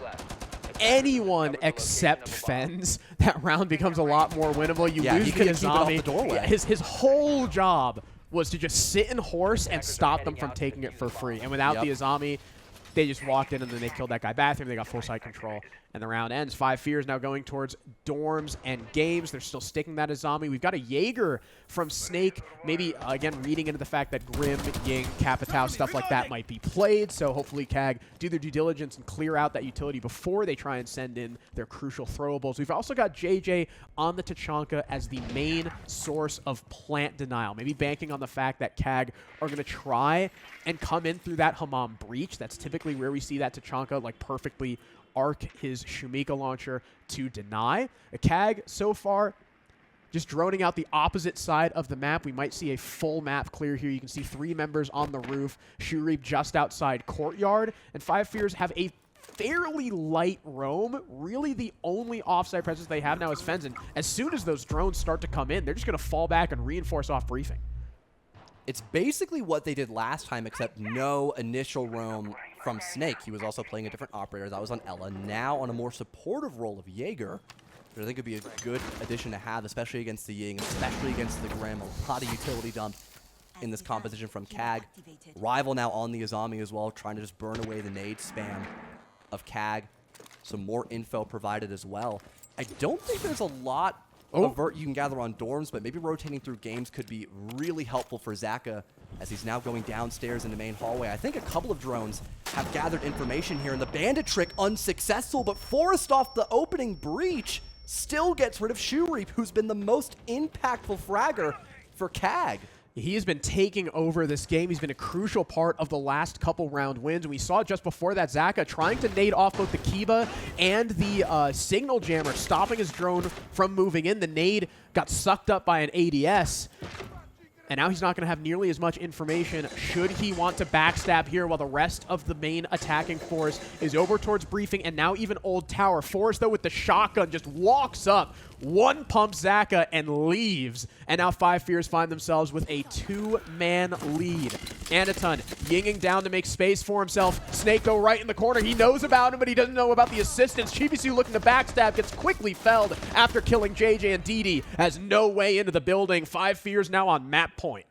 anyone except Fens, that round becomes a lot more winnable. You lose the Azami. The doorway. Yeah, his whole job was to just sit in Horse and stop them from taking it for free. And without the Azami, they just walked in and then they killed that guy Bathroom. They got full side control. And the round ends. 5 Fears now going towards dorms and games. They're still sticking that Azami. We've got a Jaeger from Snake. Maybe, again, reading into the fact that Grim, Ying, Capitao, stuff like that might be played. So hopefully CAG do their due diligence and clear out that utility before they try and send in their crucial throwables. We've also got JJ on the Tachanka as the main source of plant denial. Maybe banking on the fact that CAG are going to try and come in through that Hammam breach. That's typically where we see that Tachanka like perfectly arc his Shumika launcher to deny. A CAG so far just droning out the opposite side of the map. We might see a full map clear here. You can see 3 members on the roof, Shurip just outside courtyard, and 5 Fears have a fairly light roam. Really the only offside presence they have now is Fens, and as soon as those drones start to come in, they're just going to fall back and reinforce off briefing. It's basically what they did last time, except no initial roam from Snake. He was also playing a different operator. That was on Ella. Now on a more supportive role of Jaeger, which I think would be a good addition to have, especially against the Ying, especially against the Grim. A lot of utility dump in this composition from CAG. Rival now on the Azami as well, trying to just burn away the nade spam of CAG. Some more info provided as well. I don't think there's a lot of vert you can gather on dorms, but maybe rotating through games could be really helpful for Zaka as he's now going downstairs in the main hallway. I think a couple of drones have gathered information here, and the bandit trick unsuccessful, but Forrest off the opening breach still gets rid of Shurip, who's been the most impactful fragger for CAG. He has been taking over this game. He's been a crucial part of the last couple round wins. And we saw just before that Zaka trying to nade off both the Kiba and the Signal Jammer, stopping his drone from moving in. The nade got sucked up by an ADS. And now he's not going to have nearly as much information should he want to backstab here while the rest of the main attacking force is over towards briefing and now even Old Tower. Forrest, though, with the shotgun just walks up, one pump Zaka and leaves. And now Five Fears find themselves with a 2-man lead. Anaton yinging down to make space for himself. Snake, though, right in the corner. He knows about him, but he doesn't know about the assistance. Chibisu looking to backstab, gets quickly felled after killing JJ, and DD has no way into the building. Five Fears now on map point.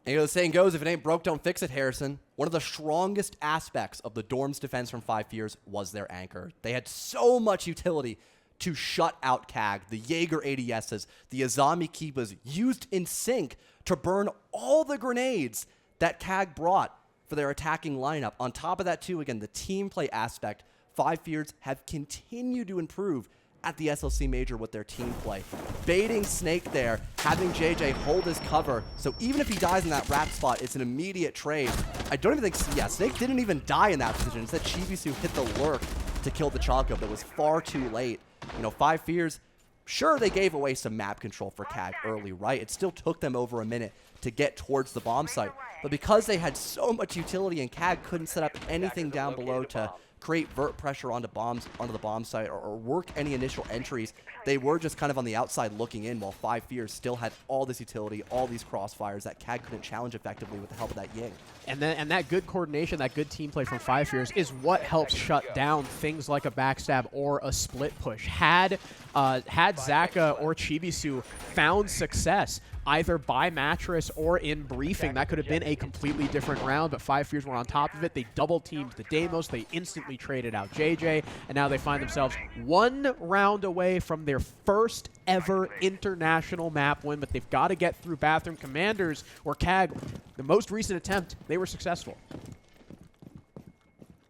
And the saying goes, if it ain't broke, don't fix it, Harrison. One of the strongest aspects of the Dorm's defense from Five Fears was their anchor. They had so much utility to shut out CAG. The Jaeger ADSs, the Azami Kibas used in sync to burn all the grenades that CAG brought for their attacking lineup. On top of that, too, again, the team play aspect, Five Fears have continued to improve at the SLC Major with their team play. Baiting Snake there, having JJ hold his cover, so even if he dies in that wrap spot, it's an immediate trade. I don't even think, yeah, Snake didn't even die in that position. Instead, Chibisu hit the lurk to kill the Choco, but it was far too late. You know, Five Fears, sure, they gave away some map control for CAG early, right? It still took them over a minute to get towards the bomb site, but because they had so much utility and CAG couldn't set up anything down below to create vert pressure onto the bomb site or work any initial entries, they were just kind of on the outside looking in, while Five Fears still had all this utility, all these crossfires that CAG couldn't challenge effectively with the help of that Ying. And that good coordination, that good team play from Five Fears is what helps shut down things like a backstab or a split push. Had Zaka or Chibisu found success either by mattress or in briefing, that could have been a completely different round, but Five Fears were on top of it. They double-teamed the Deimos. They instantly traded out JJ, and now they find themselves 1 round away from their first ever international map win, but they've got to get through Bathroom Commanders, or CAG, the most recent attempt, they were successful.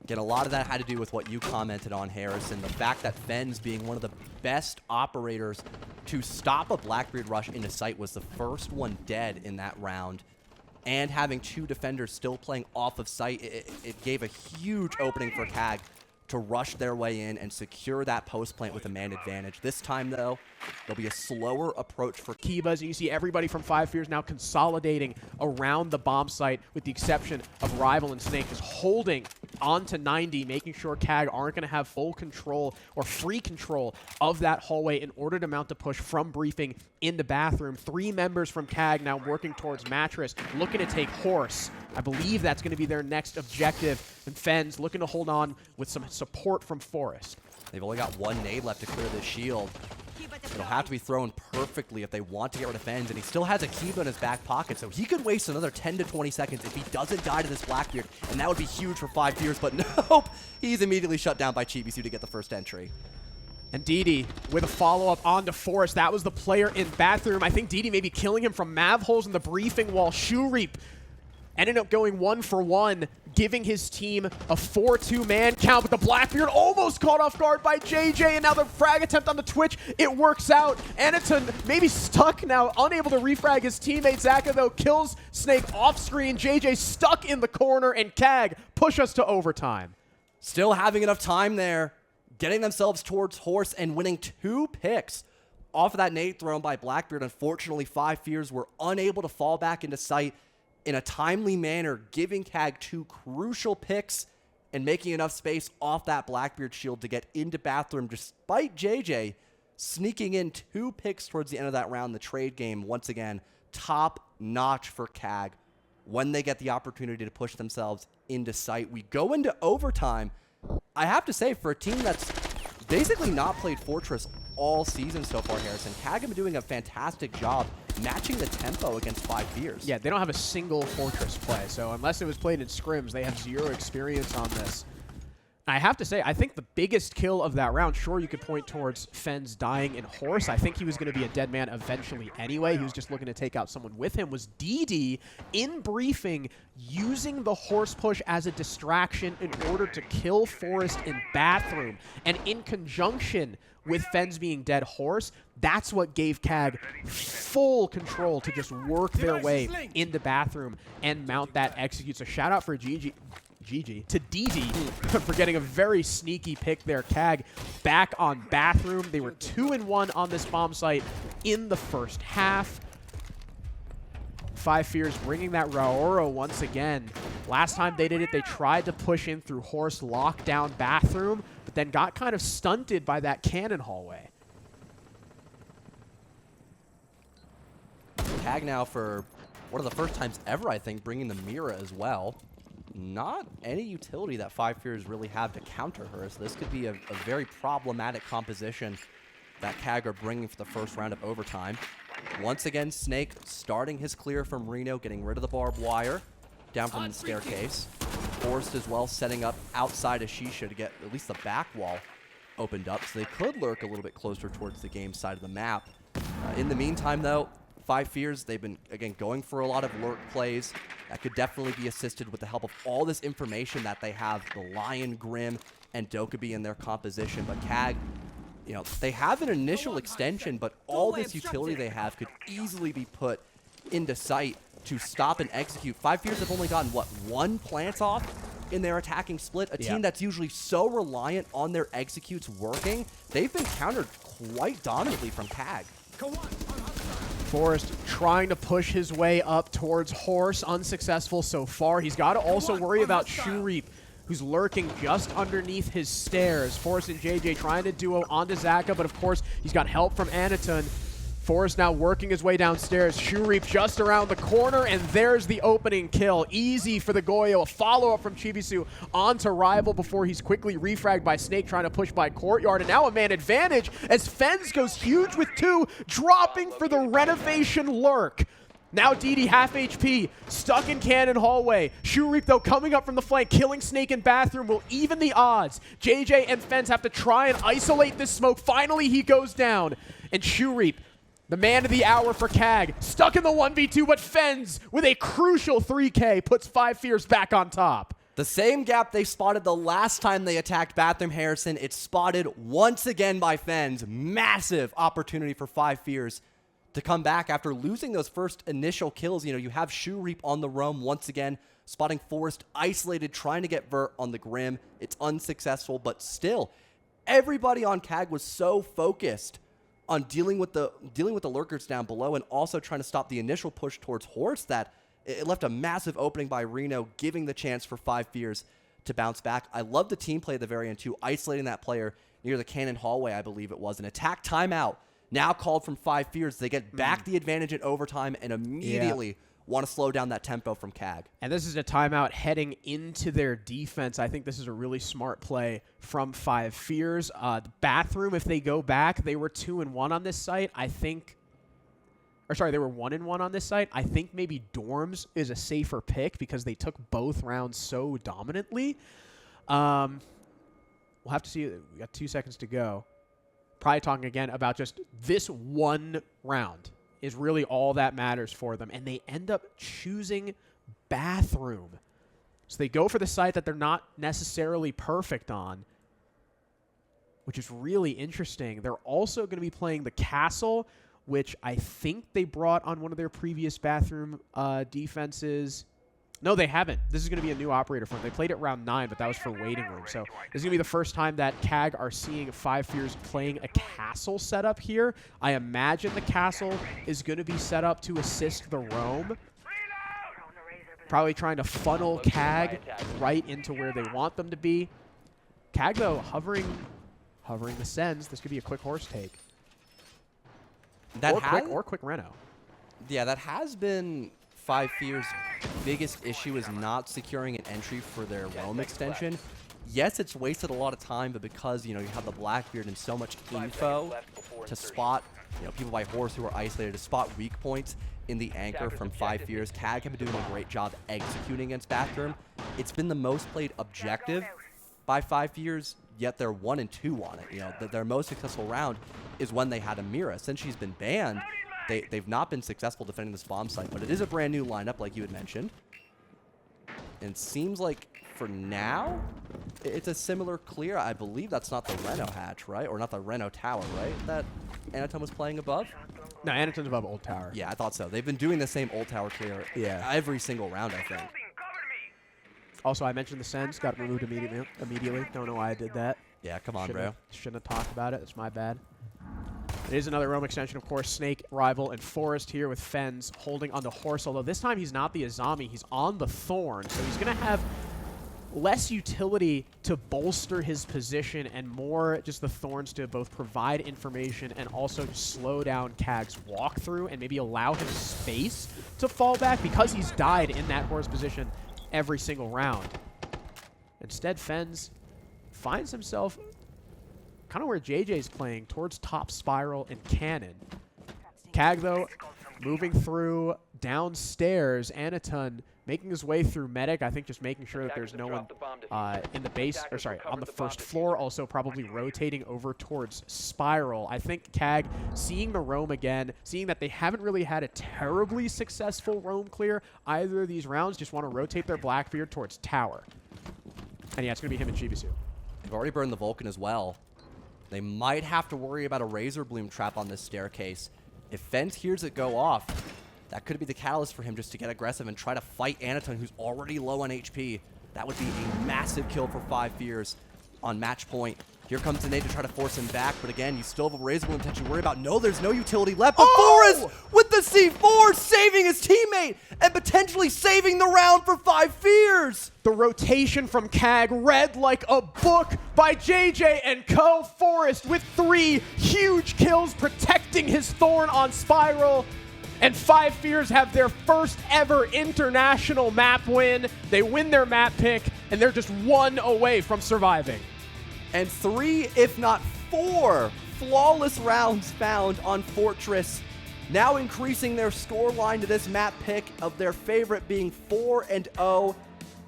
Again, a lot of that had to do with what you commented on, Harrison. The fact that Fens, being one of the best operators to stop a Blackbeard rush into sight, was the first one dead in that round. And having 2 defenders still playing off of sight, it gave a huge opening for CAG to rush their way in and secure that post plant with a man advantage. This time, though, there'll be a slower approach for Kibas. You see everybody from Five Fears now consolidating around the bomb site, with the exception of Rival and Snake, just holding onto 90, making sure CAG aren't going to have full control or free control of that hallway in order to mount a push from briefing into Bathroom. 3 members from CAG now working towards Mattress, looking to take Horse. I believe that's going to be their next objective. And Fens looking to hold on with some support from Forest. They've only got 1 nade left to clear the shield. It'll have to be thrown perfectly if they want to get rid of Fens, and he still has a Kiba in his back pocket, so he could waste another 10 to 20 seconds if he doesn't die to this Blackbeard, and that would be huge for Five Fears, but nope! He's immediately shut down by Chibisu to get the first entry. And DD with a follow-up onto Forest. That was the player in Bathroom. I think DD may be killing him from Mav holes in the briefing wall. Shoereap ended up going 1 for 1, giving his team a 4-2 man count, but the Blackbeard almost caught off guard by JJ, and now the frag attempt on the Twitch, it works out. Anaton maybe stuck now, unable to refrag his teammate. Zaka, though, kills Snake off screen. JJ stuck in the corner, and CAG push us to overtime. Still having enough time there, getting themselves towards Horse and winning 2 picks off of that nade thrown by Blackbeard. Unfortunately, Five Fears were unable to fall back into sight in a timely manner, giving CAG 2 crucial picks and making enough space off that Blackbeard shield to get into Bathroom, despite JJ sneaking in 2 picks towards the end of that round. The trade game, once again, top notch for CAG when they get the opportunity to push themselves into sight. We go into overtime. I have to say, for a team that's basically not played Fortress all season so far, Harrison, CAG have been doing a fantastic job matching the tempo against Five Fears. Yeah, they don't have a single Fortress play, so unless it was played in scrims, they have 0 experience on this. I have to say, I think the biggest kill of that round, sure, you could point towards Fens dying in Horse. I think he was going to be a dead man eventually anyway. He was just looking to take out someone with him. Was DD in briefing using the Horse push as a distraction in order to kill Forest in Bathroom. And in conjunction with Fens being dead Horse, that's what gave CAG full control to just work their way into Bathroom and mount that execute. So shout out for GG to DD for getting a very sneaky pick there. CAG back on Bathroom. They were 2-1 on this bomb site in the first half. Five Fears bringing that Raoro once again. Last time they did it, they tried to push in through Horse, lock down Bathroom, but then got kind of stunted by that cannon hallway. CAG now for one of the first times ever, I think, bringing the Mira as well. Not any utility that 5 Fears really have to counter her, so this could be a very problematic composition that CAG are bringing for the first round of overtime. Once again, Snake starting his clear from Reno, getting rid of the barbed wire down from the staircase. Forced as well, setting up outside of Shisha to get at least the back wall opened up, so they could lurk a little bit closer towards the game side of the map. In the meantime, though, 5 Fears, they've been, again, going for a lot of lurk plays. That could definitely be assisted with the help of all this information that they have, the Lion, Grim, and Dokkaebi in their composition. But CAG, you know, they have an initial extension, but all this utility they have could easily be put into sight to stop and execute. 5 Fears have only gotten, what, 1 plant off in their attacking split? A team that's usually so reliant on their executes working. They've been countered quite dominantly from CAG. Forrest trying to push his way up towards Horse, unsuccessful so far. He's got to also worry about Shureep, who's lurking just underneath his stairs. Forrest and JJ trying to duo onto Zaka, but of course he's got help from Anaton. Forrest now working his way downstairs. Shureep just around the corner, and there's the opening kill. Easy for the Goyo. A follow-up from Chibisu onto Rival before he's quickly refragged by Snake trying to push by Courtyard. And now a man advantage as Fens goes huge with 2, dropping for the renovation lurk. Now DD half HP, stuck in Cannon Hallway. Shureep, though, coming up from the flank, killing Snake in Bathroom will even the odds. JJ and Fens have to try and isolate this smoke. Finally, he goes down. And Shureep, the man of the hour for CAG, stuck in the 1v2, but Fens with a crucial 3K puts 5 Fears back on top. The same gap they spotted the last time they attacked Bathroom Harrison, it's spotted once again by Fens. Massive opportunity for 5 Fears to come back after losing those first initial kills. You know, you have Shureep on the roam once again, spotting Forrest isolated, trying to get Vert on the Grim. It's unsuccessful, but still, everybody on CAG was so focused on dealing with the lurkers down below and also trying to stop the initial push towards Horse that it left a massive opening by Reno, giving the chance for 5 Fears to bounce back. I love the see play at the very end too, isolating that player near the Cannon Hallway, I believe it was. An attack timeout now called from 5 Fears. They get back the advantage in overtime and immediately want to slow down that tempo from CAG. And this is a timeout heading into their defense. I think this is a really smart play from 5 Fears. The Bathroom, if they go back, they were 2-1 on this site. I think, or sorry, they were 1-1 on this site. I think maybe Dorms is a safer pick because they took both rounds so dominantly. We'll have to see. We got 2 seconds to go. Probably talking again about just this one round is really all that matters for them. And they end up choosing Bathroom. So they go for the site that they're not necessarily perfect on, which is really interesting. They're also going to be playing the Castle, which I think they brought on one of their previous Bathroom defenses. No, they haven't. This is going to be a new operator front. They played it round 9, but that was for waiting room. So this is going to be the first time that CAG are seeing 5 Fears playing a Castle setup here. I imagine the Castle is going to be set up to assist the roam. Probably trying to funnel CAG right into where they want them to be. CAG, though, hovering the Sens. This could be a quick Horse take. Or quick Reno. Yeah, that has been 5 Fears' biggest issue, is not securing an entry for their roam extension. Yes, it's wasted a lot of time, but because, you know, you have the Blackbeard and so much info to spot, you know, people by Horse who are isolated, to spot weak points in the anchor from 5 Fears. CAG have been doing a great job executing against Bathroom. It's been the most played objective by 5 Fears, yet they're 1-2 on it. You know, their most successful round is when they had Amira. Since she's been banned, they've not been successful defending this bomb site, but it is a brand new lineup, like you had mentioned. And it seems like, for now, it's a similar clear. I believe that's not the Reno hatch, right? Or not the Reno tower, right? That Anaton was playing above? No, Anaton's above Old Tower. Yeah, I thought so. They've been doing the same Old Tower clear every single round, I think. Also, I mentioned the Sens. Got removed immediately. Don't know why I did that. Yeah, come on, bro. Shouldn't have talked about it. It's my bad. It is another roam extension, of course. Snake, Rival, and Forrest here with Fens holding on the Horse. Although this time he's not the Azami. He's on the Thorn. So he's going to have less utility to bolster his position and more just the Thorns to both provide information and also slow down CAG's walkthrough and maybe allow him space to fall back because he's died in that horse position every single round. Instead, Fens finds himself kind of where JJ's playing, towards top spiral and cannon. CAG, though, moving through downstairs. Anaton making his way through medic. I think just making sure that there's no one in the base, or sorry, on the first floor. Also probably rotating over towards spiral. I think CAG, seeing the roam again, seeing that they haven't really had a terribly successful roam clear either of these rounds, just want to rotate their Blackbeard towards tower. And yeah, it's going to be him and Shibisu. They've already burned the Vulcan as well. They might have to worry about a Razor Bloom trap on this staircase. If Fens hears it go off, that could be the catalyst for him just to get aggressive and try to fight Anaton, who's already low on HP. That would be a massive kill for 5 Fears on match point. Here comes Danae to try to force him back, but again, you still have a Razor Bloom to worry about. No, there's no utility left, but Forrest with the C4 saving his teammate and potentially saving the round for 5 Fears. The rotation from CAG read like a book by JJ and co. Forrest with 3 huge kills protecting his Thorn on Spiral. And 5 Fears have their first ever international map win. They win their map pick, and they're just 1 away from surviving. And 3, if not 4, flawless rounds found on Fortress, now increasing their score line to this map pick of their favorite being 4-0.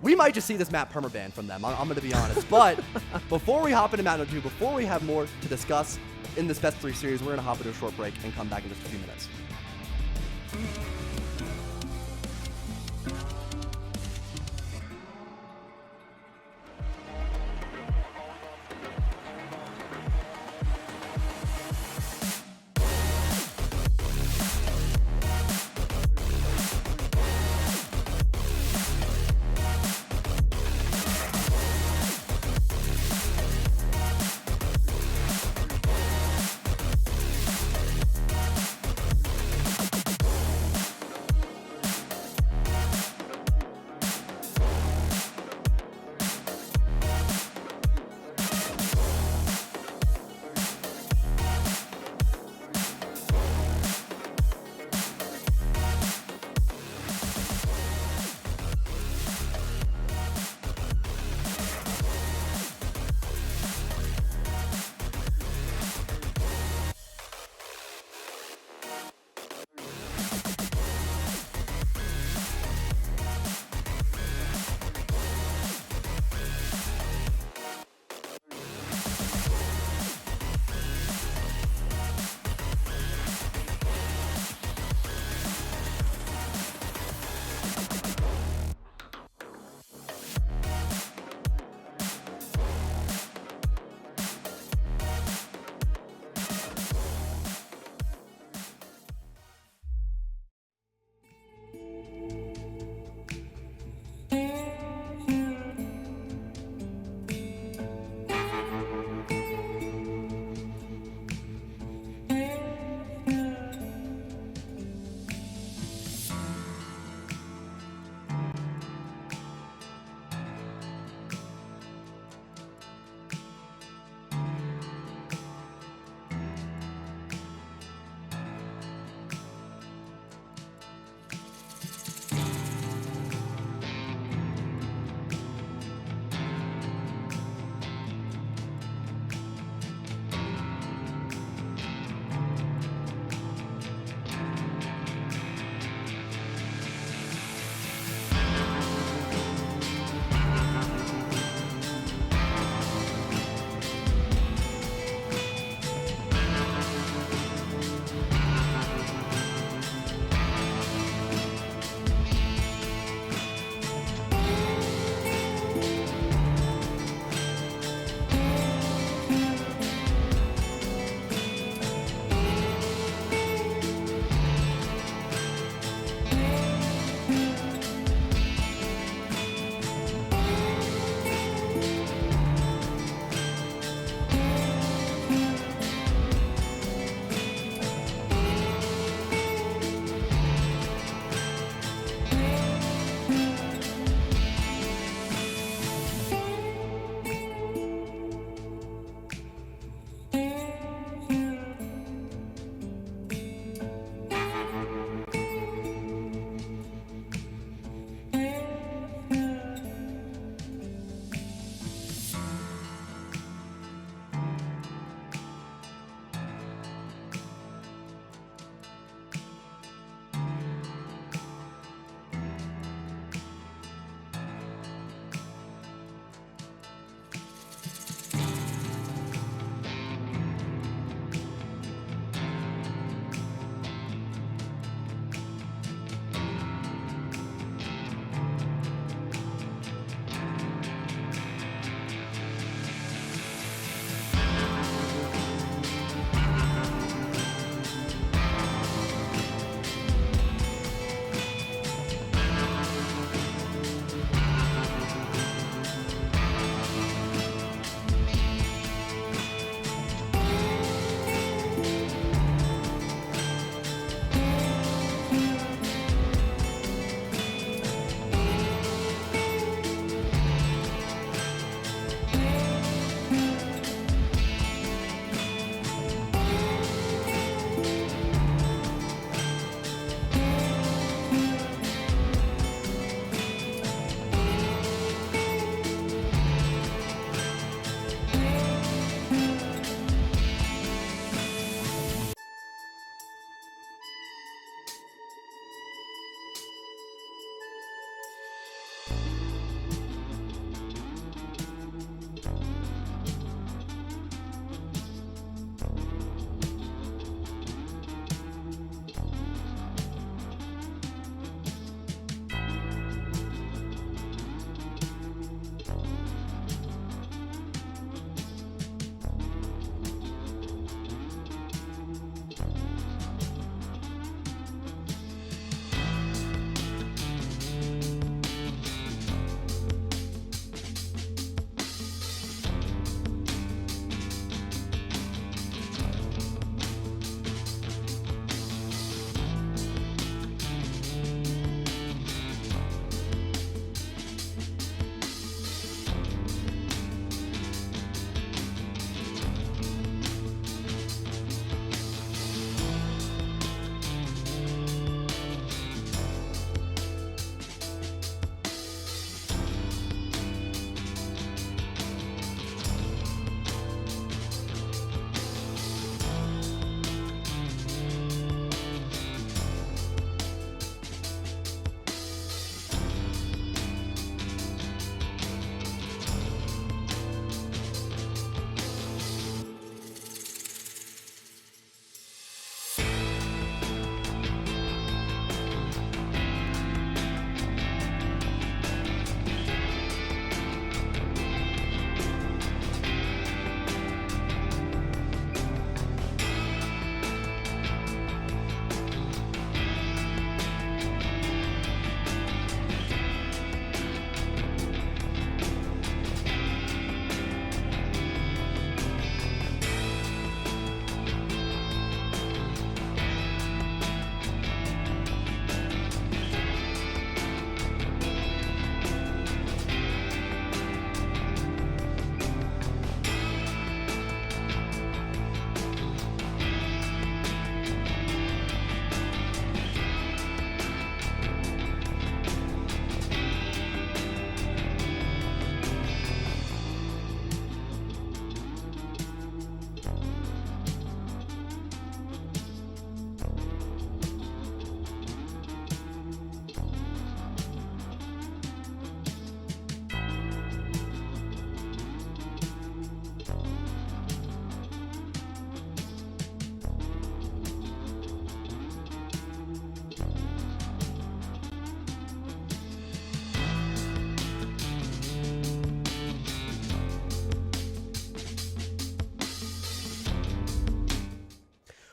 We might just see this map permaban from them, I'm going to be honest. But before we hop into map number 2, before we have more to discuss in this best 3 series, we're going to hop into a short break and come back in just a few minutes.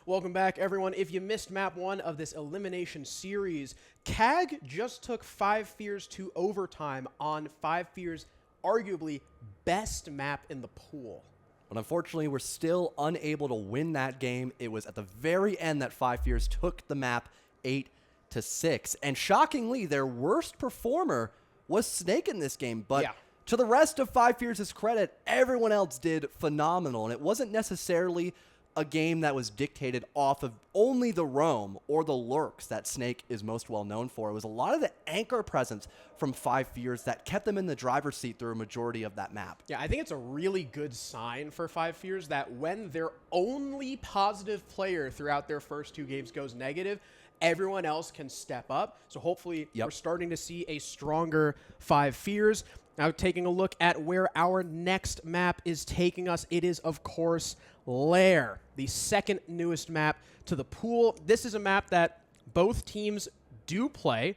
Welcome back, everyone. If you missed map 1 of this elimination series, CAG just took 5 Fears to overtime on 5 Fears' arguably best map in the pool. But unfortunately, we're still unable to win that game. It was at the very end that 5 Fears took the map 8-6. And shockingly, their worst performer was Snake in this game. But to the rest of 5 Fears' credit, everyone else did phenomenal. And it wasn't necessarily a game that was dictated off of only the roam or the lurks that Snake is most well known for. It was a lot of the anchor presence from 5 Fears that kept them in the driver's seat through a majority of that map. Yeah, I think it's a really good sign for 5 Fears that when their only positive player throughout their first 2 games goes negative, everyone else can step up. So hopefully we're starting to see a stronger 5 Fears. Now taking a look at where our next map is taking us, it is, of course, Lair, the second newest map to the pool. This is a map that both teams do play.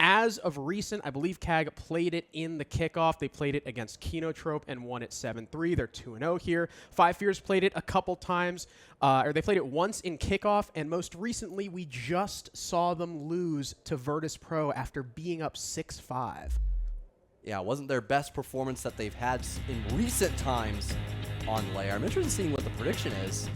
As of recent, I believe CAG played it in the kickoff. They played it against Kinotrope and won it 7-3. They're 2-0 here. 5 Fears played it a couple times, or they played it once in kickoff, and most recently we just saw them lose to Virtus Pro after being up 6-5. Yeah, it wasn't their best performance that they've had in recent times on Lair. I'm interested in seeing what the prediction is.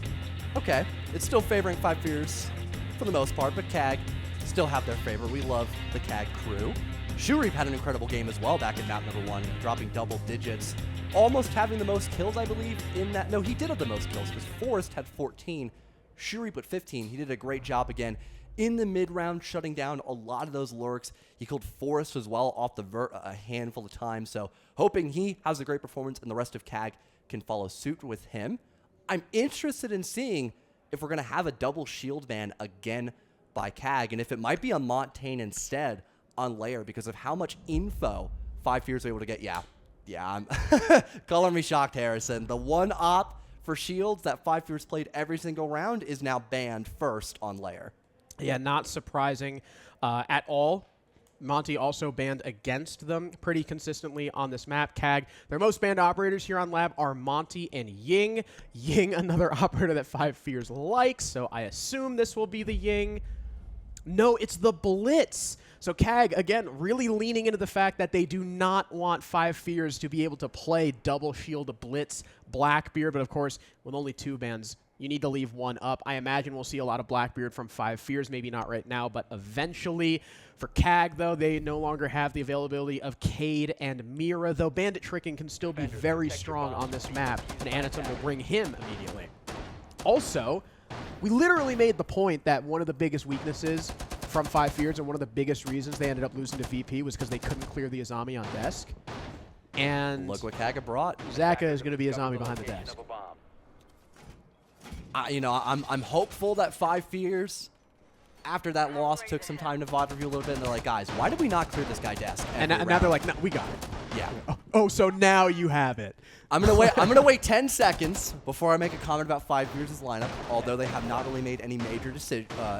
Okay, it's still favoring 5 Fears for the most part, but CAG still have their favor. We love the CAG crew. Shurip had an incredible game as well back in map number 1, dropping double digits, almost having the most kills, I believe, in that. No, he did have the most kills because Forrest had 14, Shurip with 15. He did a great job again in the mid-round, shutting down a lot of those lurks. He killed Forrest as well off the vert a handful of times, so hoping he has a great performance and the rest of CAG can follow suit with him. I'm interested in seeing if we're going to have a double shield ban again by CAG, and if it might be a Montaigne instead on Lair because of how much info 5 Fears are able to get. Yeah, I'm calling me shocked, Harrison. The one op for shields that 5 Fears played every single round is now banned first on Lair. Yeah, not surprising at all. Monty also banned against them pretty consistently on this map. CAG, their most banned operators here on Lab are Monty and Ying. Ying, another operator that 5 Fears likes, so I assume this will be the Ying. No, it's the Blitz. So CAG, again, really leaning into the fact that they do not want 5 Fears to be able to play double shield Blitz Blackbeard, but of course, with only 2 bans, you need to leave 1 up. I imagine we'll see a lot of Blackbeard from 5 Fears, maybe not right now, but eventually. For CAG, though, they no longer have the availability of Cade and Mira, though Bandit Tricking can still be very strong on this map, and Anaton will bring him immediately. Also, we literally made the point that one of the biggest weaknesses from 5 Fears and one of the biggest reasons they ended up losing to VP was because they couldn't clear the Azami on desk. And look what CAG brought. Zaka is going to be Azami behind the desk. I'm hopeful that 5 Fears, after that loss, took some time to VOD review a little bit, and they're like, guys, why did we not clear this guy desk? And now they're like, no, we got it. Yeah. Oh, so now you have it. I'm gonna wait 10 seconds before I make a comment about 5 Fears' lineup. Although they have not really made any major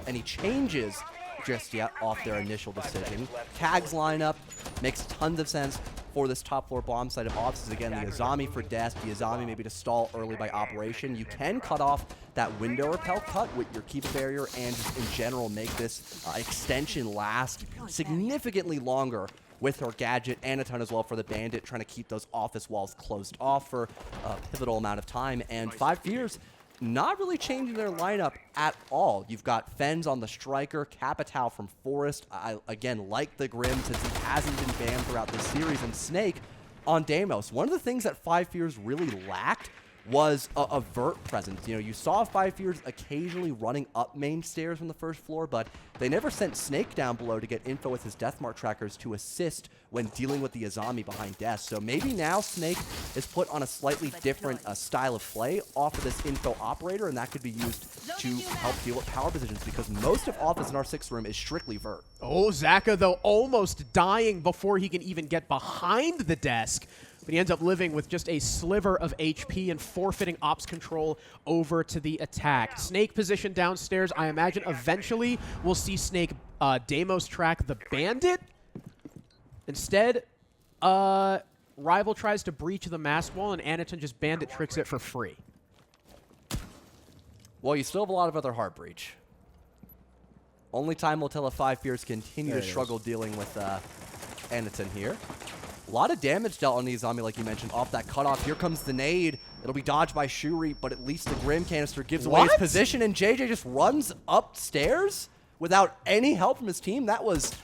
any changes just yet off their initial decision. CAG's lineup makes tons of sense for this top floor bomb site of offices. Again, the Azami for desk, the Azami maybe to stall early by operation. You can cut off that window repel cut with your keep barrier and just in general make this extension last significantly longer with her gadget and a ton as well for the Bandit, trying to keep those office walls closed off for a pivotal amount of time. And 5 Fears not really changing their lineup at all. You've got Fens on the striker, Capital from Forest. I, again, like the Grim since he hasn't been banned throughout this series, and Snake on Deimos. One of the things that 5 Fears really lacked was a vert presence. You know, you saw 5 Fears occasionally running up main stairs from the first floor, but they never sent Snake down below to get info with his Deathmark trackers to assist when dealing with the Azami behind desk. So maybe now Snake is put on a slightly different style of play off of this info operator, and that could be used to help deal with power positions because most of office in our 6th room is strictly vert. Oh, Zaka, though, almost dying before he can even get behind the desk. But he ends up living with just a sliver of HP and forfeiting ops control over to the attack. Snake positioned downstairs. I imagine eventually we'll see Snake Deimos track the Bandit. Instead, Rival tries to breach the mask wall, and Anaton just Bandit tricks it for free. Well, you still have a lot of other heart breach. Only time will tell if 5 Fears continue to struggle dealing with Anaton here. A lot of damage dealt on the Izami, like you mentioned, off that cutoff. Here comes the nade. It'll be dodged by Shuri, but at least the Grim Canister gives away his position, and JJ just runs upstairs without any help from his team. That was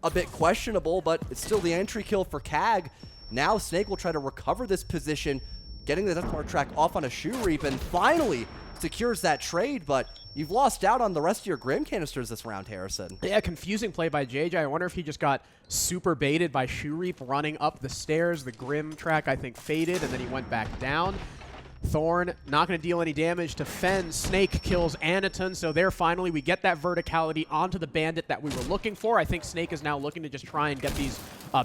a bit questionable, but it's still the entry kill for CAG. Now Snake will try to recover this position, getting the Death Mark track off on a Shoe Reap, and finally secures that trade, but you've lost out on the rest of your Grim Canisters this round, Harrison. Yeah, confusing play by JJ. I wonder if he just got super baited by Shoe Reap running up the stairs. The Grim track, I think, faded, and then he went back down. Thorn not going to deal any damage to Fen. Snake kills Anaton, so there finally we get that verticality onto the Bandit that we were looking for. I think Snake is now looking to just try and get these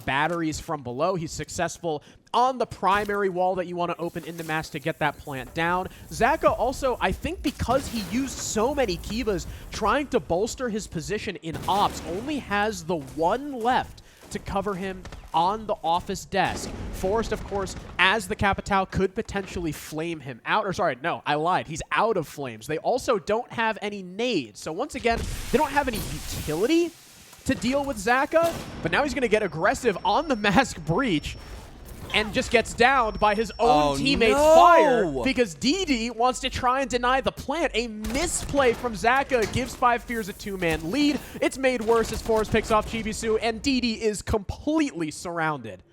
batteries from below. He's successful on the primary wall that you want to open in the mass to get that plant down. Zaka also, I think because he used so many Kivas trying to bolster his position in ops, only has the one left to cover him on the office desk. Forrest, of course, as the Capital, could potentially flame him out. Or sorry, no, I lied. He's out of flames. They also don't have any nades. So once again, they don't have any utility to deal with Zaka, but now he's going to get aggressive on the Mask Breach and just gets downed by his own teammate's fire because DD wants to try and deny the plant. A misplay from Zaka gives 5 Fears a 2-man lead. It's made worse as Forrest picks off Chibisu, and DD is completely surrounded.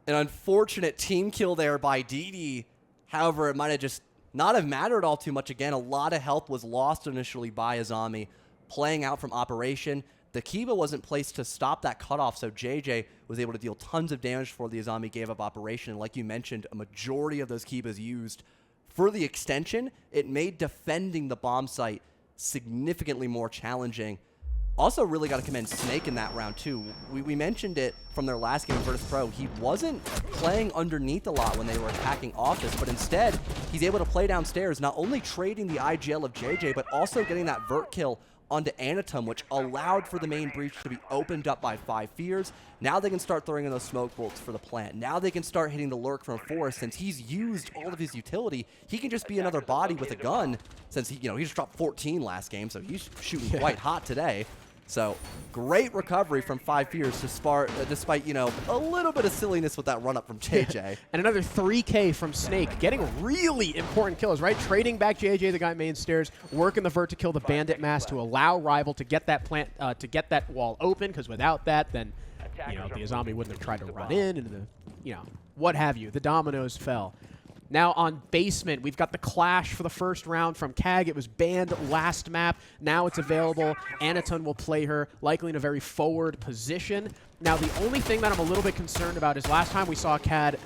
An unfortunate team kill there by DD. However, it might have just not have mattered all too much. Again, a lot of health was lost initially by Izami, playing out from operation. The Kiva wasn't placed to stop that cutoff, so JJ was able to deal tons of damage before the Izami gave up operation. And like you mentioned, a majority of those Kivas used for the extension. It made defending the bomb site significantly more challenging. Also really got to commend Snake in that round too. We mentioned it from their last game in Virtus Pro. He wasn't playing underneath a lot when they were attacking office, but instead he's able to play downstairs, not only trading the IGL of JJ, but also getting that vert kill onto Anatum, which allowed for the main breach to be opened up by 5 Fears. Now they can start throwing in those smoke bolts for the plant. Now they can start hitting the lurk from Forrest. Since he's used all of his utility, he can just be another body with a gun, since he just dropped 14 last game, so he's shooting quite hot today. So great recovery from 5 Fears despite, a little bit of silliness with that run-up from JJ. And another 3K from Snake, getting really important kills, right? Trading back JJ, the guy main stairs, working the vert to kill the Bandit mass to allow Rival to get that plant, to get that wall open, because without that, then, the Izami wouldn't have tried to run in, and what have you. The dominoes fell. Now on Basement, we've got the Clash for the first round from CAG. It was banned last map. Now it's available. Anaton will play her, likely in a very forward position. Now the only thing that I'm a little bit concerned about is last time we saw CAG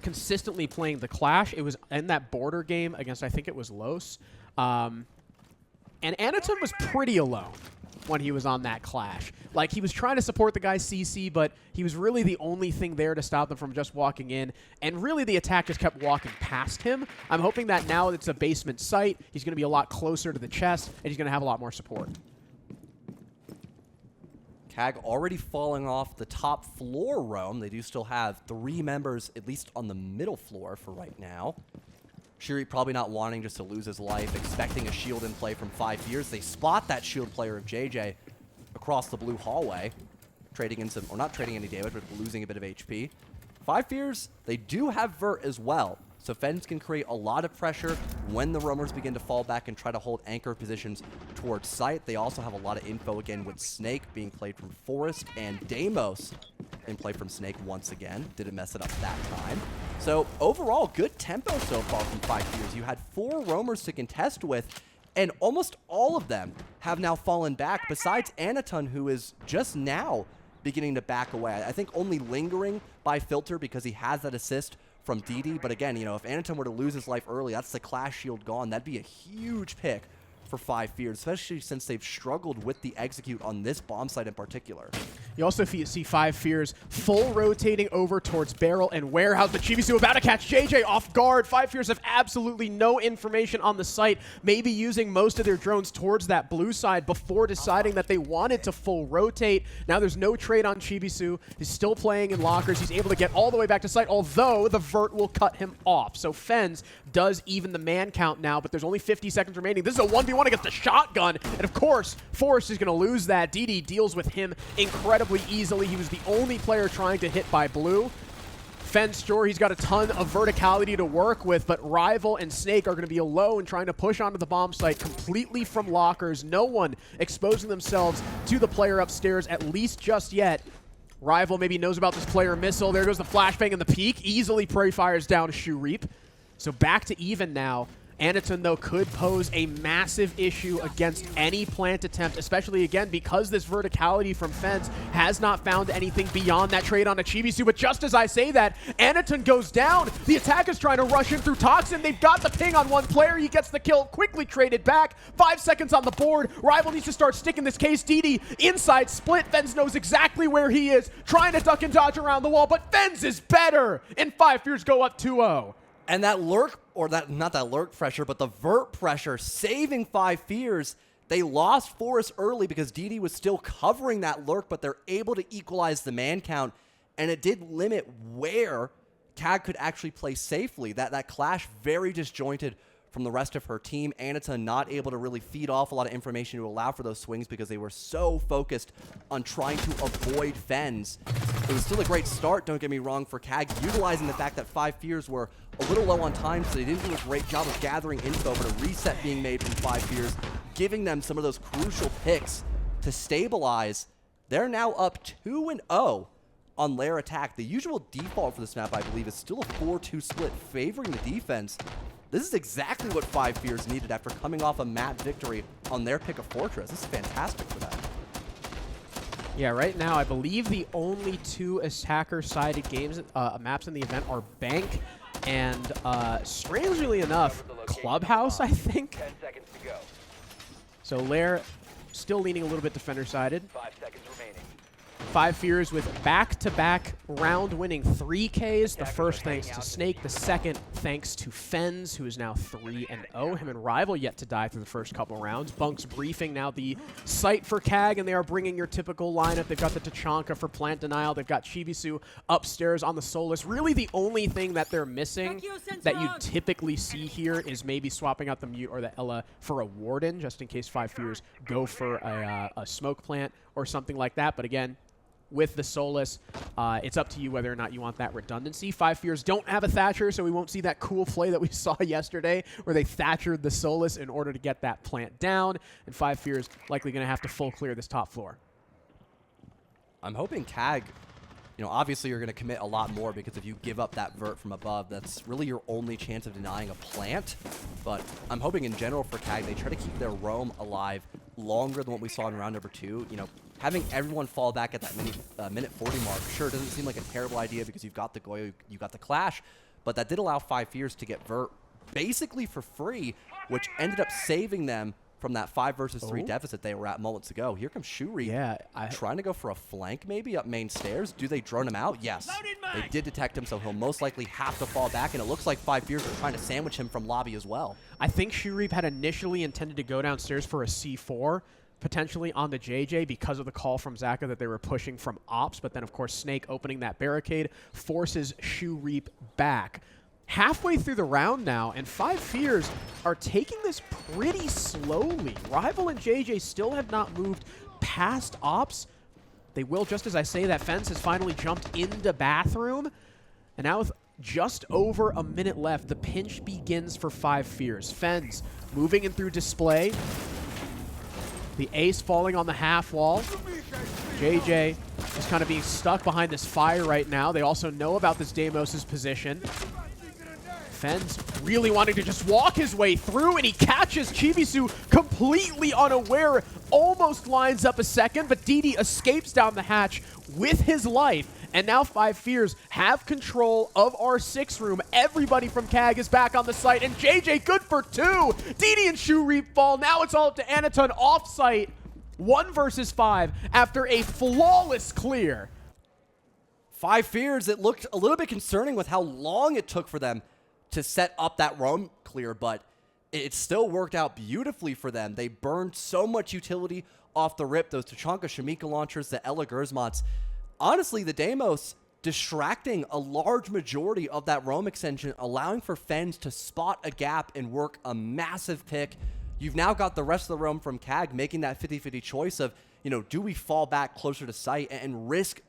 consistently playing the Clash. It was in that border game against, I think it was Los. And Anaton was pretty alone when he was on that Clash. Like, he was trying to support the guy's CC, but he was really the only thing there to stop them from just walking in, and really the attack just kept walking past him. I'm hoping that now it's a Basement site, he's going to be a lot closer to the chest, and he's going to have a lot more support. CAG already falling off the top floor roam. They do still have 3 members, at least on the middle floor for right now. Shuri probably not wanting just to lose his life, expecting a shield in play from 5 Fears. They spot that shield player of JJ across the blue hallway, trading in some, or not trading any damage, but losing a bit of HP. 5 Fears, they do have vert as well, so Fens can create a lot of pressure when the roamers begin to fall back and try to hold anchor positions towards site. They also have a lot of info again with Snake being played from Forrest, and Deimos in play from Snake once again. Didn't mess it up that time. So overall, good tempo so far from 5 Fears. You had 4 roamers to contest with, and almost all of them have now fallen back, besides Anaton, who is just now beginning to back away. I think only lingering by Filter because he has that assist from DD. But again, if Anaton were to lose his life early, that's the Clash shield gone. That'd be a huge pick for 5 Fears, especially since they've struggled with the execute on this bomb site in particular. You also see 5 Fears full rotating over towards Barrel and Warehouse, but Chibisu about to catch JJ off guard. 5 Fears have absolutely no information on the site, maybe using most of their drones towards that blue side before deciding that they wanted to full rotate. Now there's no trade on Chibisu. He's still playing in lockers. He's able to get all the way back to site, although the vert will cut him off. So Fens does even the man count now, but there's only 50 seconds remaining. This is a 1v1 against the shotgun, and of course, Forrest is going to lose that. DD deals with him incredibly easily. He was the only player trying to hit by blue. Fens, sure, he's got a ton of verticality to work with, but Rival and Snake are going to be alone trying to push onto the bomb site completely from lockers. No one exposing themselves to the player upstairs, at least just yet. Rival maybe knows about this player missile. There goes the flashbang and the peek. Easily prey fires down Shoe Reap. So back to even now. Anaton, though, could pose a massive issue against any plant attempt, especially, again, because this verticality from Fens has not found anything beyond that trade on a Chibisu. But just as I say that, Anaton goes down. The attack is trying to rush in through Toxin. They've got the ping on one player. He gets the kill, quickly traded back. 5 seconds on the board. Rival needs to start sticking this case. DD inside split. Fens knows exactly where he is, trying to duck and dodge around the wall, but Fens is better, and 5 Fears go up 2-0. And that lurk, or that not that lurk pressure, but the vert pressure saving 5 Fears. They lost Forrest early because DD was still covering that lurk, but they're able to equalize the man count, and it did limit where CAG could actually play safely. That clash very disjointed from the rest of her team. Anaton not able to really feed off a lot of information to allow for those swings because they were so focused on trying to avoid Fens. It was still a great start, don't get me wrong, for CAG, utilizing the fact that 5 Fears were a little low on time, so they didn't do a great job of gathering info, but a reset being made from 5 Fears, giving them some of those crucial picks to stabilize. They're now up 2-0 on Lair attack. The usual default for this map, I believe, is still a 4-2 split favoring the defense. This is exactly what 5 Fears needed after coming off a map victory on their pick of Fortress. This is fantastic for them. Yeah, right now, I believe the only 2 attacker-sided games, maps in the event are Bank and, strangely enough, Clubhouse, I think. 10 seconds to go. So Lair still leaning a little bit defender-sided. 5 seconds remaining. 5 Fears with back-to-back round-winning 3Ks. The first thanks to Snake, the second thanks to Fens, who is now 3-0. Him and Rival yet to die through the first couple rounds. Bunk's briefing now the site for CAG, and they are bringing your typical lineup. They've got the Tachanka for plant denial. They've got Chibisu upstairs on the Solus. Really the only thing that they're missing that you typically see here is maybe swapping out the Mute or the Ella for a Warden, just in case 5 Fears go for a smoke plant or something like that. But again, with the Solus, it's up to you whether or not you want that redundancy. 5 Fears don't have a Thatcher, so we won't see that cool play that we saw yesterday where they Thatchered the Solus in order to get that plant down. And 5 Fears likely going to have to full clear this top floor. I'm hoping CAG, you know, obviously you're going to commit a lot more because if you give up that vert from above, that's really your only chance of denying a plant. But I'm hoping in general for CAG, they try to keep their roam alive longer than what we saw in round number 2. You know, having everyone fall back at that minute 40 mark, sure, doesn't seem like a terrible idea because you've got the Goyo, you've got the Clash, but that did allow 5 Fears to get vert basically for free, which ended up saving them from that 5 versus 3 deficit they were at moments ago. Here comes Shuri, trying to go for a flank maybe up main stairs. Do they drone him out? Yes. They did detect him, so he'll most likely have to fall back, and it looks like 5 Fears are trying to sandwich him from lobby as well. I think Shuri had initially intended to go downstairs for a C4, potentially on the JJ because of the call from Zaka that they were pushing from ops, but then of course Snake opening that barricade forces Shoe Reap back. Halfway through the round now, and 5 Fears are taking this pretty slowly. Rival and JJ still have not moved past ops. They will, just as I say that. Fence has finally jumped into bathroom, and now with just over a minute left, the pinch begins for 5 Fears. Fens moving in through display. The ace falling on the half wall. JJ is kind of being stuck behind this fire right now. They also know about this Deimos' position. Fens really wanting to just walk his way through, and he catches Chibisu completely unaware. Almost lines up a second, but DD escapes down the hatch with his life And now 5 Fears have control of our 6 room. Everybody from CAG is back on the site, and JJ good for 2. DD and Shoe Reap fall. Now it's all up to Anaton off-site. 1 versus 5 after a flawless clear. 5 Fears, it looked a little bit concerning with how long it took for them to set up that roam clear, but it still worked out beautifully for them. They burned so much utility off the rip, those Tachanka Shamika launchers, the Ella Gersmots. Honestly, the Deimos distracting a large majority of that roam extension, allowing for Fens to spot a gap and work a massive pick. You've now got the rest of the roam from CAG making that 50-50 choice of, do we fall back closer to site and risk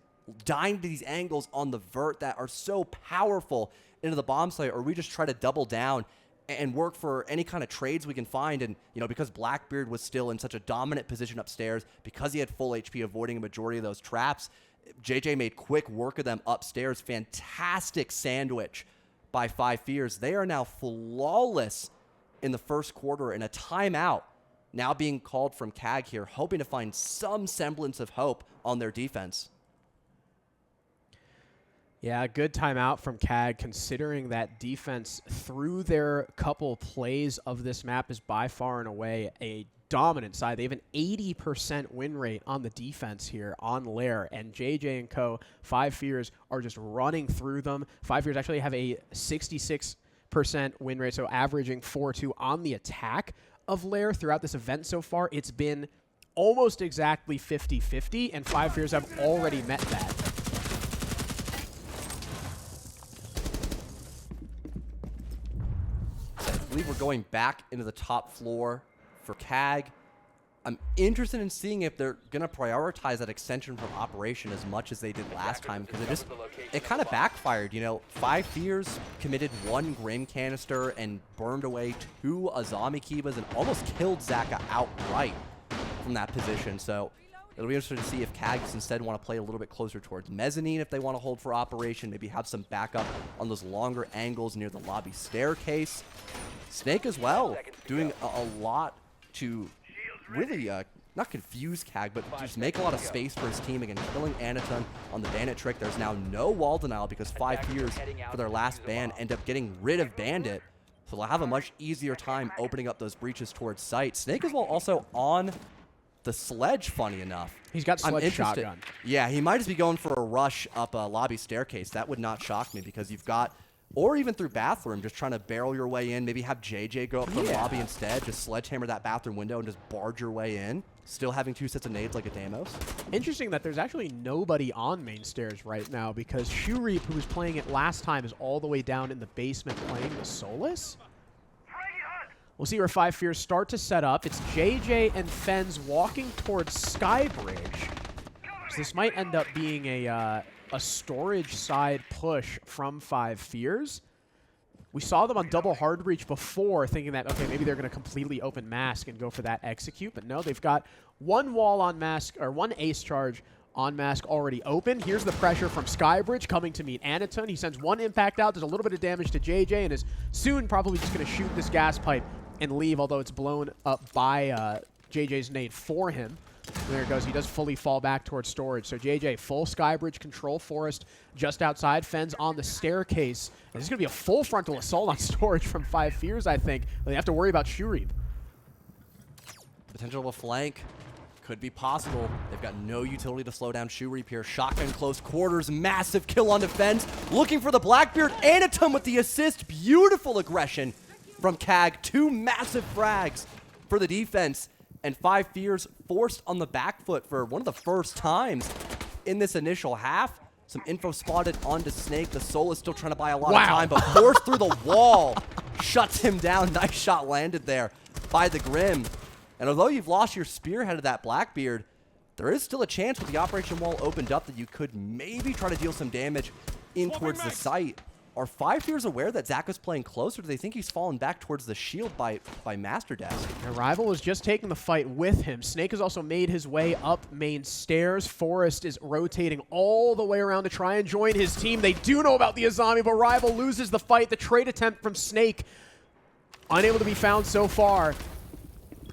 dying to these angles on the vert that are so powerful into the bomb site, or we just try to double down and work for any kind of trades we can find. And, because Blackbeard was still in such a dominant position upstairs, because he had full HP avoiding a majority of those traps, JJ made quick work of them upstairs. Fantastic sandwich by 5 Fears. They are now flawless in the first quarter, and a timeout now being called from CAG here, hoping to find some semblance of hope on their defense. Yeah, good timeout from CAG, considering that defense through their couple plays of this map is by far and away a dominant side. They have an 80% win rate on the defense here on Lair, and JJ and co, 5 Fears, are just running through them. 5 Fears actually have a 66% win rate, so averaging 4-2 on the attack of Lair throughout this event so far. It's been almost exactly 50-50, and 5 Fears have already met that. I believe we're going back into the top floor for CAG. I'm interested in seeing if they're going to prioritize that extension from operation as much as they did last time, because it kind of backfired. 5 Fears committed 1 Grim canister and burned away 2 Azami Kibas and almost killed Zaka outright from that position. So it'll be interesting to see if CAGs instead want to play a little bit closer towards mezzanine if they want to hold for operation, maybe have some backup on those longer angles near the lobby staircase. Snake as well, doing a lot to really not confuse CAG, but just make a lot of space for his team. Again, killing Anaton on the Bandit trick. There's now no wall denial because 5 Fears for their last ban end up getting rid of Bandit. So they'll have a much easier time opening up those breaches towards site. Snake as well also on the sledge, funny enough. He's got sledge shotgun. Yeah, he might just be going for a rush up a lobby staircase. That would not shock me, because you've got, or even through bathroom, just trying to barrel your way in. Maybe have JJ go up from lobby instead. Just sledgehammer that bathroom window and just barge your way in. Still having 2 sets of nades like a Deimos. Interesting that there's actually nobody on main stairs right now, because Shoe Reap, who was playing it last time, is all the way down in the basement playing the Solus. We'll see where 5 Fears start to set up. It's JJ and Fens walking towards Skybridge. So this might end up being a storage side push from 5 Fears. We saw them on double hard breach before, thinking that, okay, maybe they're going to completely open mask and go for that execute. But no, they've got 1 wall on mask, or 1 ace charge on mask already open. Here's the pressure from Skybridge coming to meet Anaton. He sends 1 impact out, does a little bit of damage to JJ, and is soon probably just going to shoot this gas pipe and leave, although it's blown up by JJ's nade for him. There it goes. He does fully fall back towards storage. So JJ, full Skybridge control forest just outside. Fens on the staircase. And this is going to be a full frontal assault on storage from 5 Fears, I think. They have to worry about Shoe Reap. Potential of a flank could be possible. They've got no utility to slow down Shoe Reap here. Shotgun close quarters. Massive kill on defense. Looking for the Blackbeard. Anaton with the assist. Beautiful aggression from CAG. 2 massive frags for the defense. And 5 Fears forced on the back foot for one of the first times in this initial half. Some info spotted onto Snake. The Soul is still trying to buy a lot of time, but forced through the wall. Shuts him down. Nice shot landed there by the Grim. And although you've lost your spearhead of that Blackbeard, there is still a chance with the operation wall opened up that you could maybe try to deal some damage in towards the site. Are 5 Fears aware that Zaka's playing close, or do they think he's fallen back towards the shield by Master Desk? Rival was just taking the fight with him. Snake has also made his way up main stairs. Forrest is rotating all the way around to try and join his team. They do know about the Azami, but Rival loses the fight. The trade attempt from Snake, unable to be found so far.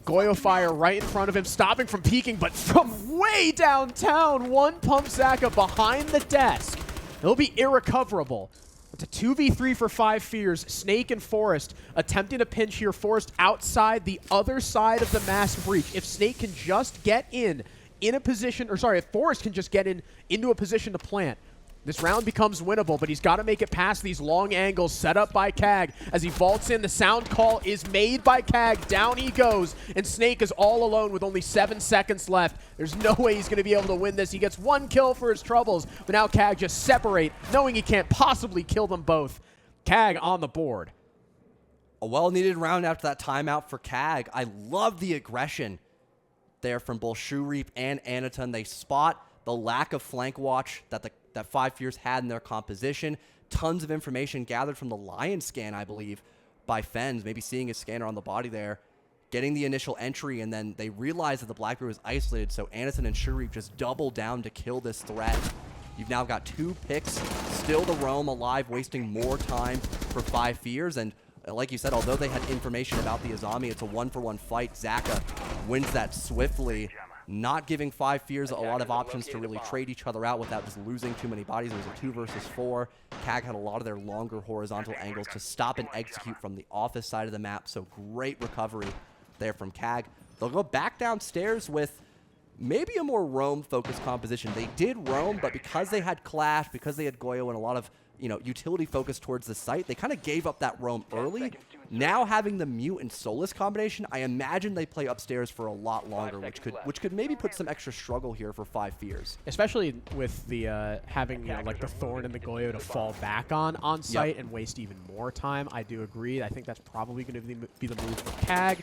Goyo fire right in front of him, stopping from peeking, but from way downtown, one pump Zaka behind the desk. It'll be irrecoverable. It's a 2v3 for 5 Fears. Snake and Forest attempting to pinch here. Forest outside the other side of the mask breach. If Snake can just get in a position, or sorry, if Forest can just get into a position to plant, this round becomes winnable, but he's got to make it past these long angles set up by CAG. As he vaults in, the sound call is made by CAG. Down he goes, and Snake is all alone with only 7 seconds left. There's no way he's going to be able to win this. He gets 1 kill for his troubles, but now CAG just separate, knowing he can't possibly kill them both. CAG on the board. A well-needed round after that timeout for CAG. I love the aggression there from both Shureep and Anaton. They spot the lack of flank watch that 5 Fears had in their composition. Tons of information gathered from the Lion scan, I believe, by Fens, maybe seeing a scanner on the body there, getting the initial entry, and then they realized that the Blackbeard was isolated, so Anaton and Shureep just double down to kill this threat. You've now got 2 picks, still the Roam alive, wasting more time for 5 Fears, and like you said, although they had information about the Azami, it's a 1-for-1 fight. Zaka wins that swiftly, not giving 5 Fears a lot of options to really trade each other out without just losing too many bodies. It was a 2 versus 4. CAG had a lot of their longer horizontal angles to stop and execute from the office side of the map, so great recovery there from CAG. They'll go back downstairs with maybe a more roam-focused composition. They did roam, but because they had Clash, because they had Goyo and a lot of utility focus towards the site, they kind of gave up that roam early. Now having the Mute and Solus combination, I imagine they play upstairs for a lot longer, which could maybe put some extra struggle here for 5 Fears. Especially with the having like the Thorn and the Goyo to fall back on site and waste even more time. I do agree. I think that's probably going to be the move for CAG.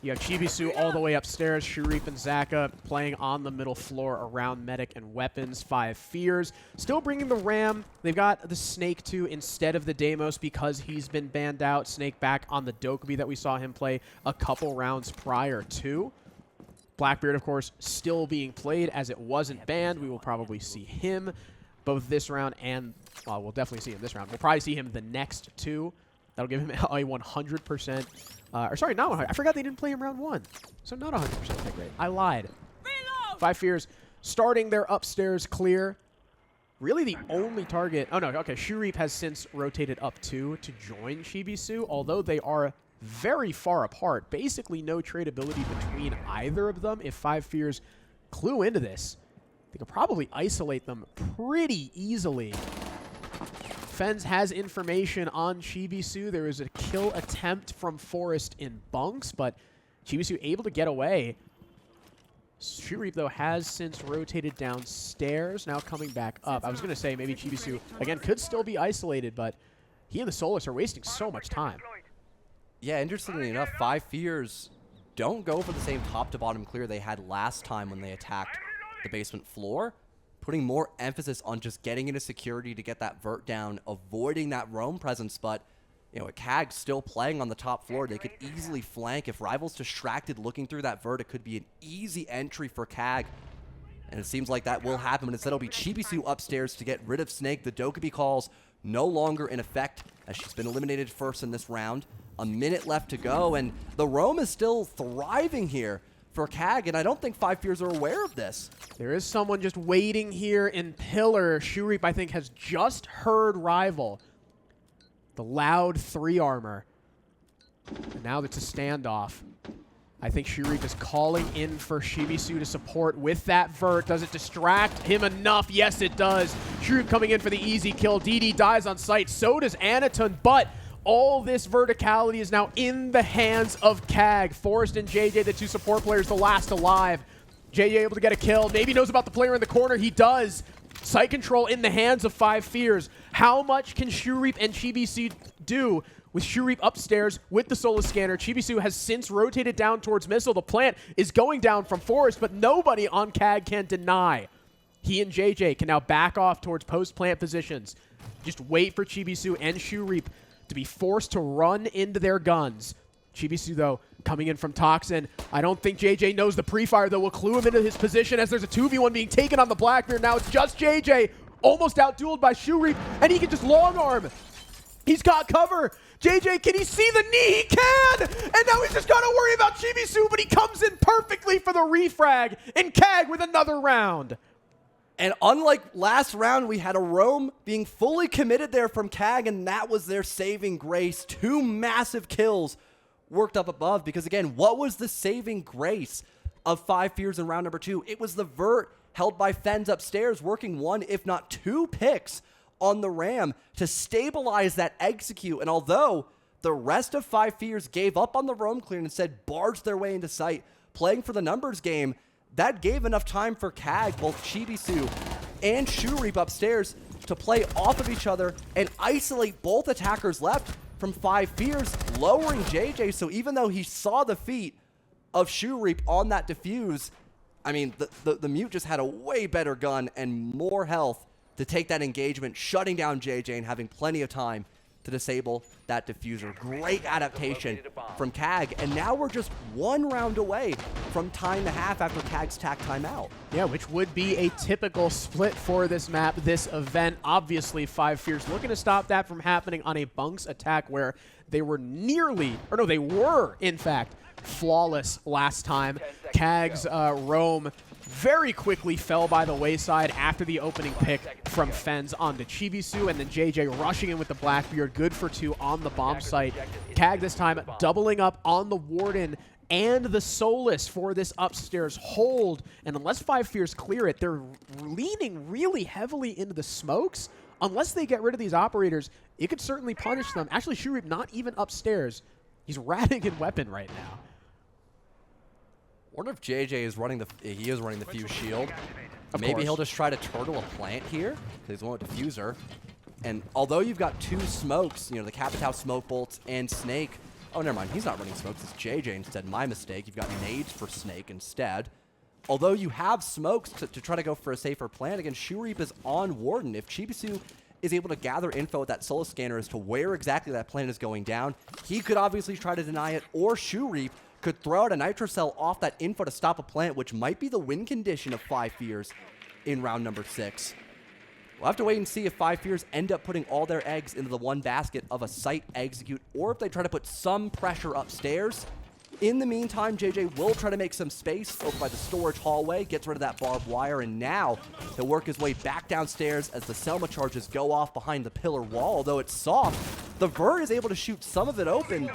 You have Chibisu all the way upstairs, Shureep and Zaka playing on the middle floor around medic and weapons. 5 Fears still bringing the Ram. They've got the Snake too instead of the Deimos because he's been banned out. Snake back on the Dokkaebi that we saw him play a couple rounds prior to. Blackbeard, of course, still being played as it wasn't banned. We will probably see him both this round and, well, we'll definitely see him this round. We'll probably see him the next 2. That'll give him a 100%. Or sorry, not 100. I forgot they didn't play him round 1. So not 100% hit rate. I lied. 5 Fears starting their upstairs clear. Really the only target. Oh, no. Okay. Shureep has since rotated up 2 to join Chibisu, although they are very far apart. Basically no tradability between either of them. If 5 Fears clue into this, they could probably isolate them pretty easily. Fens has information on Chibisu. There is a kill attempt from Forest in bunks, but Chibisu able to get away. Shureep, though, has since rotated downstairs, now coming back up. I was going to say maybe Chibisu, again, could still be isolated, but he and the Solus are wasting so much time. Yeah, interestingly enough, 5 Fears don't go for the same top-to-bottom clear they had last time when they attacked the basement floor, putting more emphasis on just getting into security to get that vert down, avoiding that roam presence, but with CAG still playing on the top floor, they could easily flank. If Rival's distracted looking through that vert, it could be an easy entry for CAG. And it seems like that will happen, but instead it'll be Chibisu upstairs to get rid of Snake. The Dokkaebi calls no longer in effect as she's been eliminated first in this round. A minute left to go, and the roam is still thriving here for CAG, and I don't think 5 Fears are aware of this. There is someone just waiting here in Pillar. Shureep, I think, has just heard Rival. The loud 3 armor. And now it's a standoff. I think Shureep is calling in for Chibisu to support with that vert. Does it distract him enough? Yes, it does. Shureep coming in for the easy kill. DD dies on sight. So does Anaton, but all this verticality is now in the hands of CAG. Forrest and JJ, the 2 support players, the last alive. JJ able to get a kill. Maybe knows about the player in the corner. He does. Sight control in the hands of 5 Fears. How much can Shureep and Chibisu do with Shureep upstairs with the Solar Scanner? Chibisu has since rotated down towards Missile. The plant is going down from Forrest, but nobody on CAG can deny. He and JJ can now back off towards post-plant positions. Just wait for Chibisu and Shureep to be forced to run into their guns. Chibisu, though, coming in from Toxin. I don't think JJ knows the pre-fire, though. Will clue him into his position as there's a 2v1 being taken on the Blackbeard. Now it's just JJ, almost out-dueled by Shureep, and he can just long arm. He's got cover. JJ, can he see the knee? He can! And now he's just got to worry about Chibisu, but he comes in perfectly for the refrag. And CAG with another round. And unlike last round, we had a roam being fully committed there from CAG, and that was their saving grace. 2 massive kills worked up above, because again, what was the saving grace of 5 Fears in round number 2? It was the vert held by Fens upstairs, working 1, if not 2 picks on the ram to stabilize that execute. And although the rest of 5 Fears gave up on the roam clear and instead barged their way into sight, playing for the numbers game, that gave enough time for CAG, both Chibisu and Shureep upstairs, to play off of each other and isolate both attackers left from 5 Fears, lowering JJ. So even though he saw the feat of Shureep on that defuse, I mean, the Mute just had a way better gun and more health to take that engagement, shutting down JJ and having plenty of time to disable that diffuser. Great adaptation from CAG, and now we're just 1 round away from tying the half after CAG's tack timeout. Yeah, which would be a typical split for this map, this event. Obviously, 5 Fears looking to stop that from happening on a Bunks attack where they were they were, in fact, flawless last time. CAG's roam very quickly fell by the wayside after the opening pick from Fens onto Chibisu, and then JJ rushing in with the Blackbeard, good for 2 on the bomb site. CAG this time doubling up on the Warden and the Solus for this upstairs hold, and unless 5 Fears clear it, they're leaning really heavily into the smokes. Unless they get rid of these operators, it could certainly punish them. Actually, Shureep not even upstairs. He's ratting in weapon right now. Wonder if JJ is running the fuse shield. Of Maybe course. he'll just try to turtle a plant here, because he's one with diffuser. And although you've got 2 smokes, you know, the Capitao smoke bolts and Snake. Oh, never mind. He's not running smokes. It's JJ instead. My mistake. You've got nades for Snake instead. Although you have smokes to try to go for a safer plant, again, Shureep is on Warden. If Chibisu is able to gather info with that Solar Scanner as to where exactly that plant is going down, he could obviously try to deny it, or Shureep could throw out a Nitro Cell off that info to stop a plant, which might be the win condition of 5 Fears in round number 6. We'll have to wait and see if 5 Fears end up putting all their eggs into the one basket of a site execute, or if they try to put some pressure upstairs. In the meantime, JJ will try to make some space over by the storage hallway, gets rid of that barbed wire, and now he'll work his way back downstairs as the Selma charges go off behind the pillar wall. Although it's soft, the Vert is able to shoot some of it open,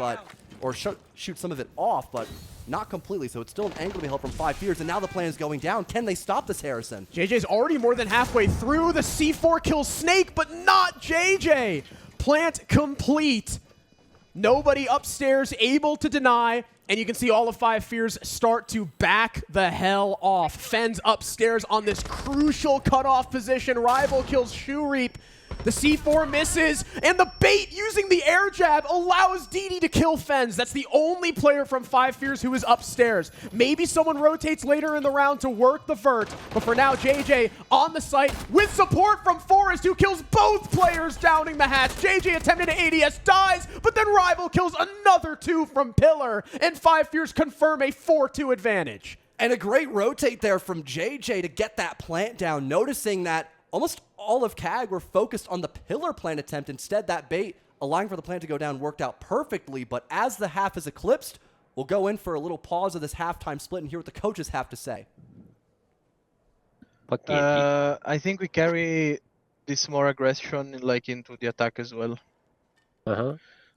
or shoot some of it off, but not completely. So it's still an angle to be held from 5 Fears, and now the plan is going down. Can they stop this, Harrison? JJ's already more than halfway through. The C4 kills Snake, but not JJ. Plant complete. Nobody upstairs able to deny, and you can see all of 5 Fears start to back the hell off. Fens upstairs on this crucial cutoff position. Rival kills Shureep. The C4 misses, and the bait using the air jab allows DD to kill Fens. That's the only player from 5 Fears who is upstairs. Maybe someone rotates later in the round to work the vert, but for now, JJ on the site with support from Forrest, who kills both players, downing the hatch. JJ attempted an ADS, dies, but then Rival kills another 2 from Pillar, and 5 Fears confirm a 4-2 advantage. And a great rotate there from JJ to get that plant down, noticing that almost all of CAG were focused on the pillar plant attempt. Instead, that bait, allowing for the plant to go down, worked out perfectly. But as the half is eclipsed, we'll go in for a little pause of this halftime split and hear what the coaches have to say. I think we carry this more aggression like into the attack as well.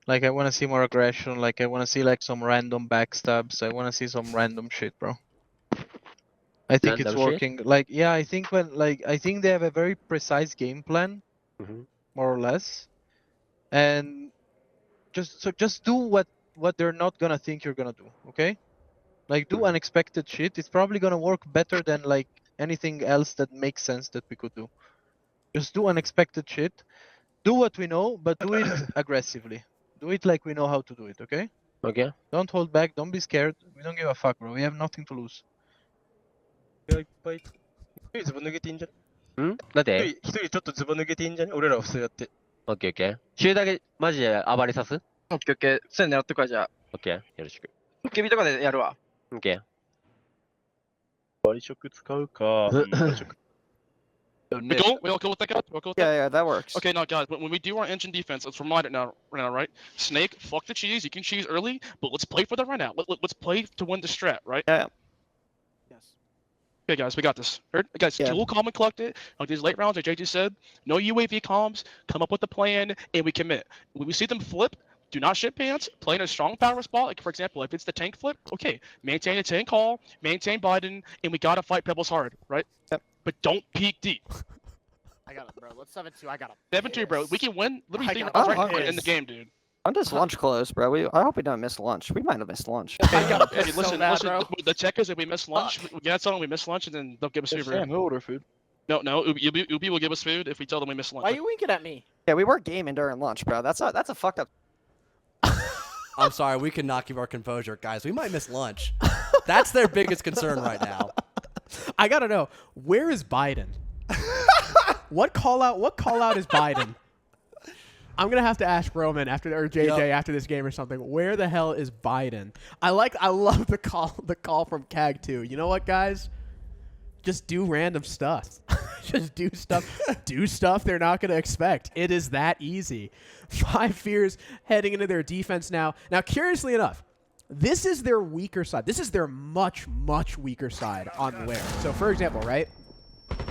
Like I want to see more aggression. Like I want to see like some random backstabs. I want to see some random shit, bro. I think it's working. Like, yeah, I think I think they have a very precise game plan, more or less, and just do what they're not gonna think you're gonna do. Okay, like do unexpected shit. It's probably gonna work better than like anything else that makes sense that we could do. Just do unexpected shit. Do what we know, but do it aggressively. Do it like we know how to do it. Okay. Okay. Don't hold back. Don't be scared. We don't give a fuck, bro. We have nothing to lose. いっぱい。一人ズボン脱げていいんじゃね？だって一人ちょっとズボン脱げていいんじゃね？俺らは普通やって。オッケーオッケー。週だけマジで暴れさす？オッケーオッケー。そういうのやってくわ、じゃあ。オッケー。よろしく。ケビとかでやるわ。オッケー。割食使うか、割食 We go? We all go with that, guys? We all go with that? Yeah, that works. Okay, now guys, when we do our engine defense, let's remind it now, right? Snake, fuck the cheese. You can cheese early, but let's play for the run out. Let's play to win the strat, right? Yeah. Yes. Okay, guys, we got this. Heard? Guys, Yeah. cool, calm, and collected. Like these late rounds, like JJ said, no UAV comms, come up with a plan, and we commit. When we see them flip, do not shit pants, play in a strong power spot. Like, for example, if it's the tank flip, okay, maintain a tank call, maintain Biden, and we gotta fight Pebbles hard, right? Yep. But don't peek deep. I got him, bro. Let's 7-2. I got him. 7-2, bro. We can win literally I 3 got rounds him. right here in the game, dude. When does lunch close, bro? I hope we don't miss lunch. We might have missed lunch. Okay, got okay, pissed listen, so bad, listen. bro. The check is if we miss lunch, we get someone, we miss lunch, and then they'll give us food. Sam, who order food? No, Ubi will give us food if we tell them we miss lunch. Why are you winking at me? Yeah, we were gaming during lunch, bro. That's a fucked up. I'm sorry, we cannot keep our composure. Guys, we might miss lunch. That's their biggest concern right now. I gotta know, where is Biden? What call out is Biden? I'm gonna have to ask Roman or JJ after this game or something. Where the hell is Biden? I love the call from CAG too. You know what, guys? Just do random stuff. Just do stuff they're not gonna expect. It is that easy. 5 Fears heading into their defense now. Now, curiously enough, this is their weaker side. This is their much weaker side on Lair. So, for example, right?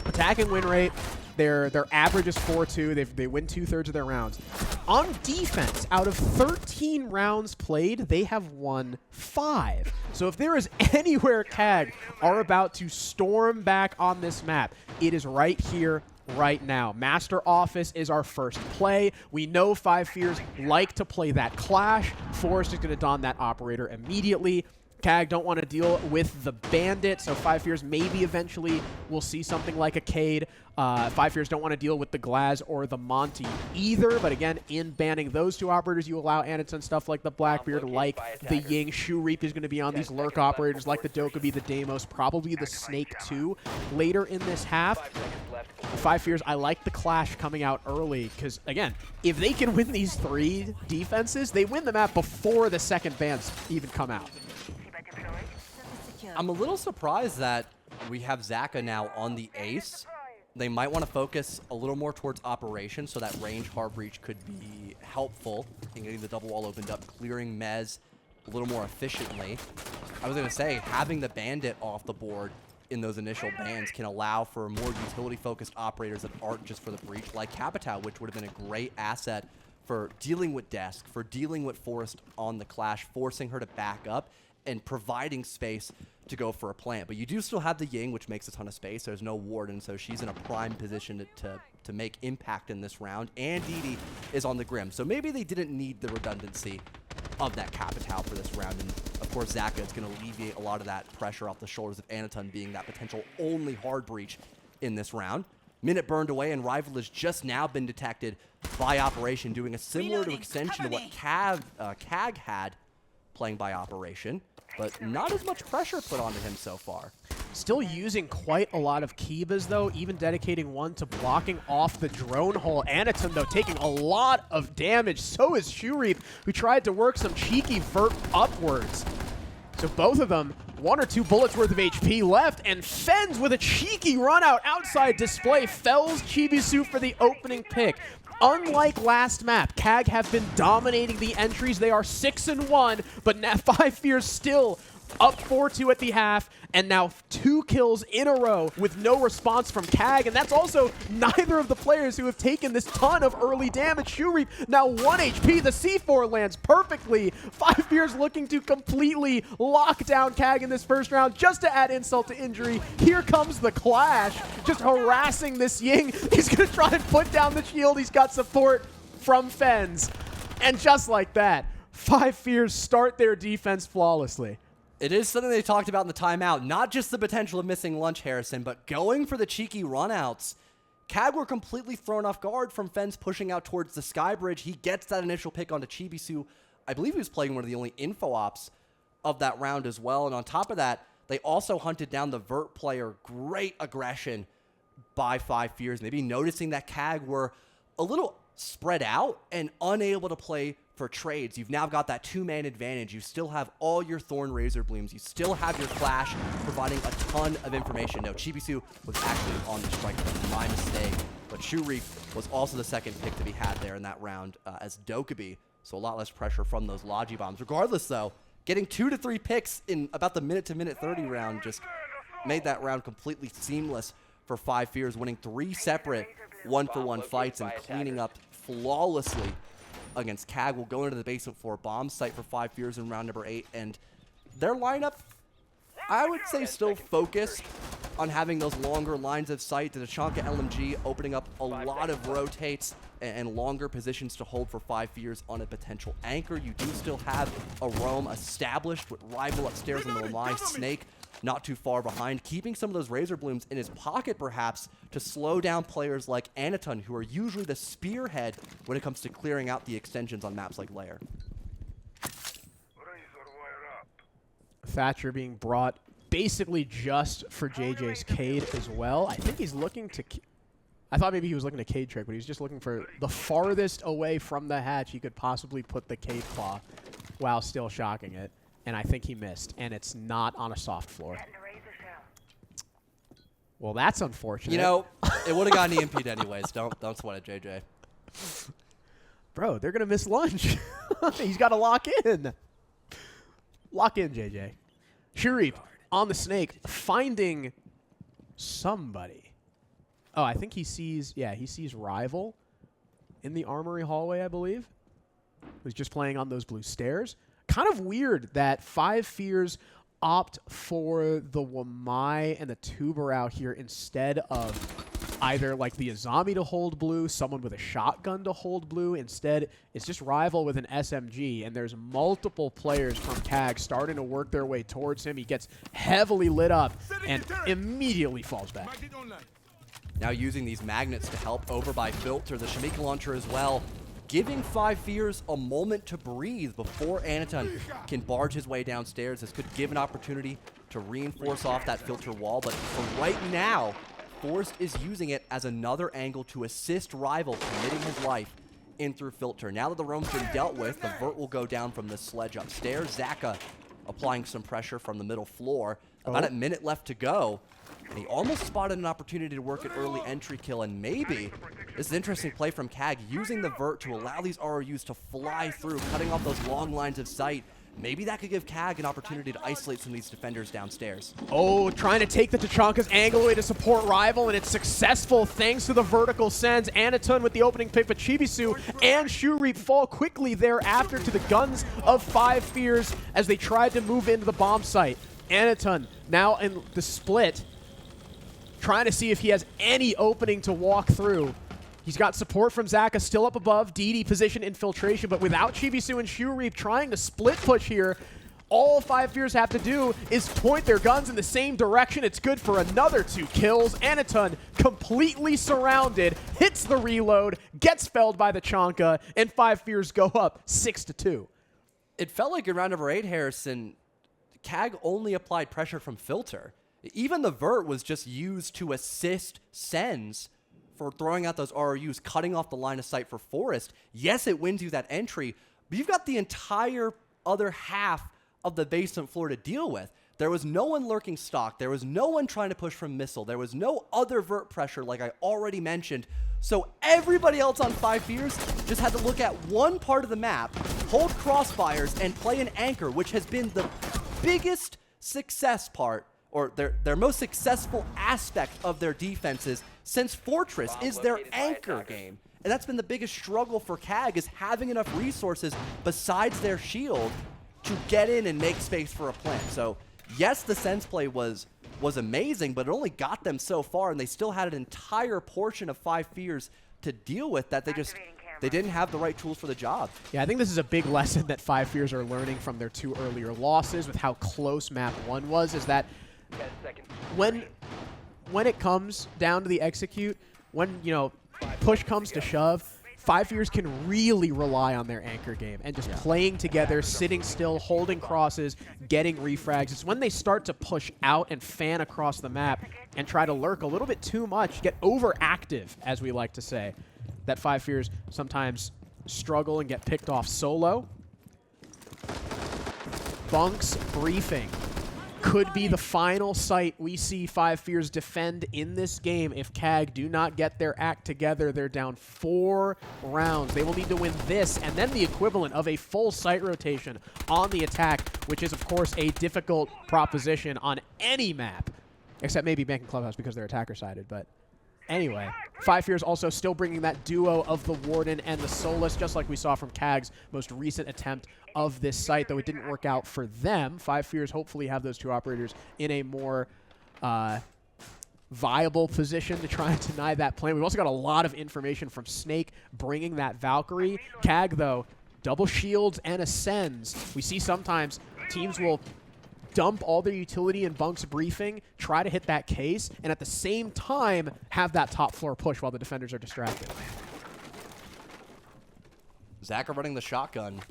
Attacking win rate, their average is 4-2. They win 2/3 of their rounds. On defense, out of 13 rounds played, they have won 5. So if there is anywhere CAG are about to storm back on this map, it is right here, right now. Master Office is our first play. We know 5 Fears like to play that clash. Forrest is going to don that operator immediately. CAG don't want to deal with the Bandit, so 5 Fears maybe eventually we'll see something like a Cade. 5 Fears don't want to deal with the Glaz or the Monty either, but again, in banning those 2 operators, you allow Anderson stuff like the Blackbeard, like the Ying. Shu Reap is going to be on these lurk operators like the Dokkaebi, the Deimos, probably the Snake too later in this half. 5 Fears, I like the clash coming out early because, again, if they can win these 3 defenses, they win the map before the second bans even come out. I'm a little surprised that we have Zaka now on the ace. They might want to focus a little more towards operation so that range hard breach could be helpful in getting the double wall opened up, clearing Mez a little more efficiently. I was going to say, having the Bandit off the board in those initial bans can allow for more utility-focused operators that aren't just for the breach, like Capitao, which would have been a great asset for dealing with Desk, for dealing with Forrest on the clash, forcing her to back up, and providing space to go for a plant. But you do still have the Ying, which makes a ton of space. There's no Warden, so she's in a prime position to make impact in this round. And Didi is on the Grim. So maybe they didn't need the redundancy of that Capitao for this round. And of course, Zaka is going to alleviate a lot of that pressure off the shoulders of Anaton being that potential only hard breach in this round. Minute burned away, and Rival has just now been detected by Operation, doing a similar to extension to what CAG had playing by Operation, but not as much pressure put onto him so far. Still using quite a lot of Kibas, though, even dedicating one to blocking off the drone hole. Anaton, though, taking a lot of damage. So is Shureep, who tried to work some cheeky vert upwards. So both of them, 1 or 2 bullets worth of HP left, and Fens with a cheeky run out outside display fells Chibisu for the opening pick. Unlike last map, CAG have been dominating the entries. They are 6-1, but now 5 Fears still up 4-2 at the half, and now 2 kills in a row with no response from CAG, and that's also neither of the players who have taken this ton of early damage. Shureep now 1 HP. The C4 lands perfectly. 5 Fears looking to completely lock down CAG in this first round. Just to add insult to injury, here comes the clash, just harassing this Ying. He's going to try and put down the shield. He's got support from Fens, and just like that, 5 Fears start their defense flawlessly. It is something they talked about in the timeout, not just the potential of missing lunch, Harrison, but going for the cheeky runouts. CAG were completely thrown off guard from Fens pushing out towards the Sky Bridge. He gets that initial pick onto Chibisu. I believe he was playing one of the only info ops of that round as well. And on top of that, they also hunted down the Vert player. Great aggression by 5 Fears. Maybe noticing that CAG were a little spread out and unable to play for trades. You've now got that 2-man advantage. You still have all your Thorn Razor Blooms. You still have your Flash providing a ton of information. No, Chibisu was actually on the strike zone. My mistake. But Shuri was also the second pick to be had there in that round as Dokkaebi. So a lot less pressure from those Logi Bombs. Regardless, though, getting 2 to 3 picks in about the minute to minute 30 round just made that round completely seamless for Five Fears, winning 3 separate 1-for-1 fights and cleaning up flawlessly against CAG. Will go into the basement floor bomb site for Five Fears in round number 8, and their lineup, I would say, still focused on having those longer lines of sight. The Tachanka LMG opening up a lot of rotates and longer positions to hold for Five Fears on a potential anchor. You do still have a roam established with Rival upstairs on the Lamai Snake not too far behind, keeping some of those Razor Blooms in his pocket perhaps to slow down players like Anaton, who are usually the spearhead when it comes to clearing out the extensions on maps like Lair. Thatcher being brought basically just for JJ's Cade as well. I think he's looking to... I thought maybe he was looking to Cade trick, but he's just looking for the farthest away from the hatch he could possibly put the Cade Claw while still shocking it. And I think he missed, and it's not on a soft floor. Well, that's unfortunate. You know, it would have gotten EMP'd anyways. Don't sweat it, JJ. Bro, they're going to miss lunch. He's got to lock in. Lock in, JJ. Shuri on the Snake, finding somebody. Oh, I think he sees, yeah, he sees Rival in the Armory hallway, I believe. Who's just playing on those blue stairs. Kind of weird that Five Fears opt for the Wamai and the Tuber out here instead of either like the Azami to hold blue, someone with a shotgun to hold blue. Instead, it's just Rival with an SMG, and there's multiple players from CAG starting to work their way towards him. He gets heavily lit up and immediately falls back. Now using these magnets to help over by Filter, the Shamika launcher as well, giving Five Fears a moment to breathe before Anaton can barge his way downstairs. This could give an opportunity to reinforce off that Filter wall, but for right now, Forrest is using it as another angle to assist Rival, committing his life in through Filter. Now that the roam's been dealt with, the vert will go down from the sledge upstairs. Zaka applying some pressure from the middle floor. About a minute left to go. And he almost spotted an opportunity to work an early entry kill, and maybe this is an interesting play from CAG, using the vert to allow these ROUs to fly through, cutting off those long lines of sight. Maybe that could give CAG an opportunity to isolate some of these defenders downstairs. Oh, trying to take the Tachanka's angle away to support Rival, and it's successful thanks to the vertical sends. Anaton with the opening pick, but Chibisu and Shuri fall quickly thereafter to the guns of Five Fears as they tried to move into the bomb site. Anaton now in the split, trying to see if he has any opening to walk through. He's got support from Zaka still up above. DD position infiltration, but without Chibisu and Shuri trying to split push here, all Five Fears have to do is point their guns in the same direction. It's good for another 2 kills. Anaton completely surrounded, hits the reload, gets felled by the Chanka, and Five Fears go up 6-2. It felt like in round number 8, Harrison, CAG only applied pressure from Filter. Even the vert was just used to assist Sens for throwing out those ROUs, cutting off the line of sight for Forrest. Yes, it wins you that entry, but you've got the entire other half of the basement floor to deal with. There was no one lurking stock. There was no one trying to push from missile. There was no other vert pressure like I already mentioned. So everybody else on Five Fears just had to look at one part of the map, hold crossfires, and play an anchor, which has been the biggest success part, or their most successful aspect of their defenses since Fortress is their anchor game. And that's been the biggest struggle for CAG, is having enough resources besides their shield to get in and make space for a plant. So yes, the Sens play was amazing, but it only got them so far, and they still had an entire portion of Five Fears to deal with that they didn't have the right tools for the job. Yeah, I think this is a big lesson that Five Fears are learning from their 2 earlier losses with how close map 1 was, is that when it comes down to the execute, when, you know, push comes to shove, Five Fears can really rely on their anchor game and just playing together, sitting still, holding crosses, getting refrags. It's when they start to push out and fan across the map and try to lurk a little bit too much, get overactive, as we like to say, that Five Fears sometimes struggle and get picked off solo. Bunk's briefing could be the final sight we see Five Fears defend in this game. If CAG do not get their act together, they're down 4 rounds. They will need to win this and then the equivalent of a full site rotation on the attack, which is, of course, a difficult proposition on any map, except maybe Banking Clubhouse because they're attacker-sided. But anyway, Five Fears also still bringing that duo of the Warden and the Solus, just like we saw from CAG's most recent attempt of this site, though it didn't work out for them. Five Fears hopefully have those two operators in a more viable position to try and deny that plan. We've also got a lot of information from Snake bringing that Valkyrie. CAG, though, double shields and ascends. We see sometimes teams will dump all their utility in Bunk's briefing, try to hit that case, and at the same time have that top floor push while the defenders are distracted. Zaka running the shotgun.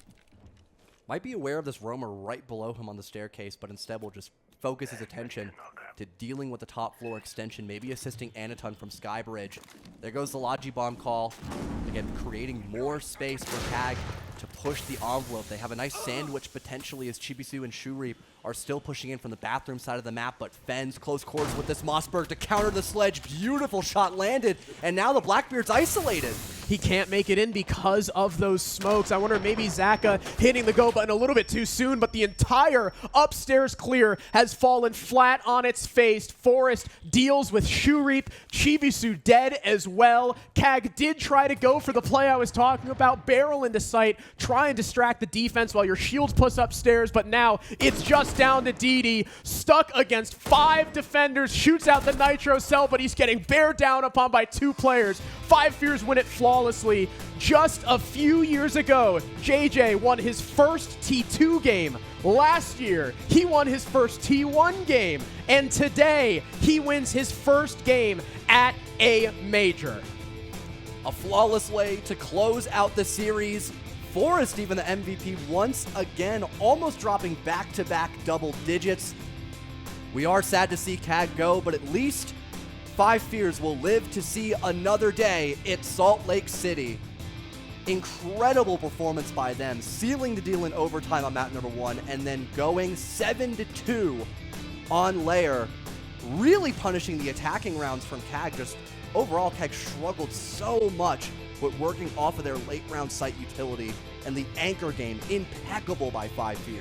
Might be aware of this roamer right below him on the staircase, but instead will just focus his attention to dealing with the top floor extension, maybe assisting Anaton from Skybridge. There goes the Logi bomb call. Again, creating more space for CAG to push the envelope. They have a nice sandwich potentially as Chibisu and Shurip are still pushing in from the bathroom side of the map, but Fens close quarters with this Mossberg to counter the sledge. Beautiful shot landed, and now the Blackbeard's isolated. He can't make it in because of those smokes. I wonder maybe Zaka hitting the go button a little bit too soon, but the entire upstairs clear has fallen flat on its face. Forest deals with Shurip. Chibisu dead as well. CAG did try to go for the play I was talking about, barrel into sight, try and distract the defense while your shields push upstairs, but now it's just down to DD, stuck against 5 defenders, shoots out the Nitro cell, but he's getting bear down upon by 2 players. Five Fears win it flawlessly. Just a few years ago, JJ won his first T2 game. Last year, he won his first T1 game. And today, he wins his first game at a major. A flawless way to close out the series. Forrest, even the MVP, once again, almost dropping back-to-back double digits. We are sad to see CAG go, but at least Five Fears will live to see another day at Salt Lake City. Incredible performance by them, sealing the deal in overtime on map number 1, and then going 7-2 on Lair, really punishing the attacking rounds from CAG. Just overall, CAG struggled so much with working off of their late round site utility, and the anchor game impeccable by Five Fears.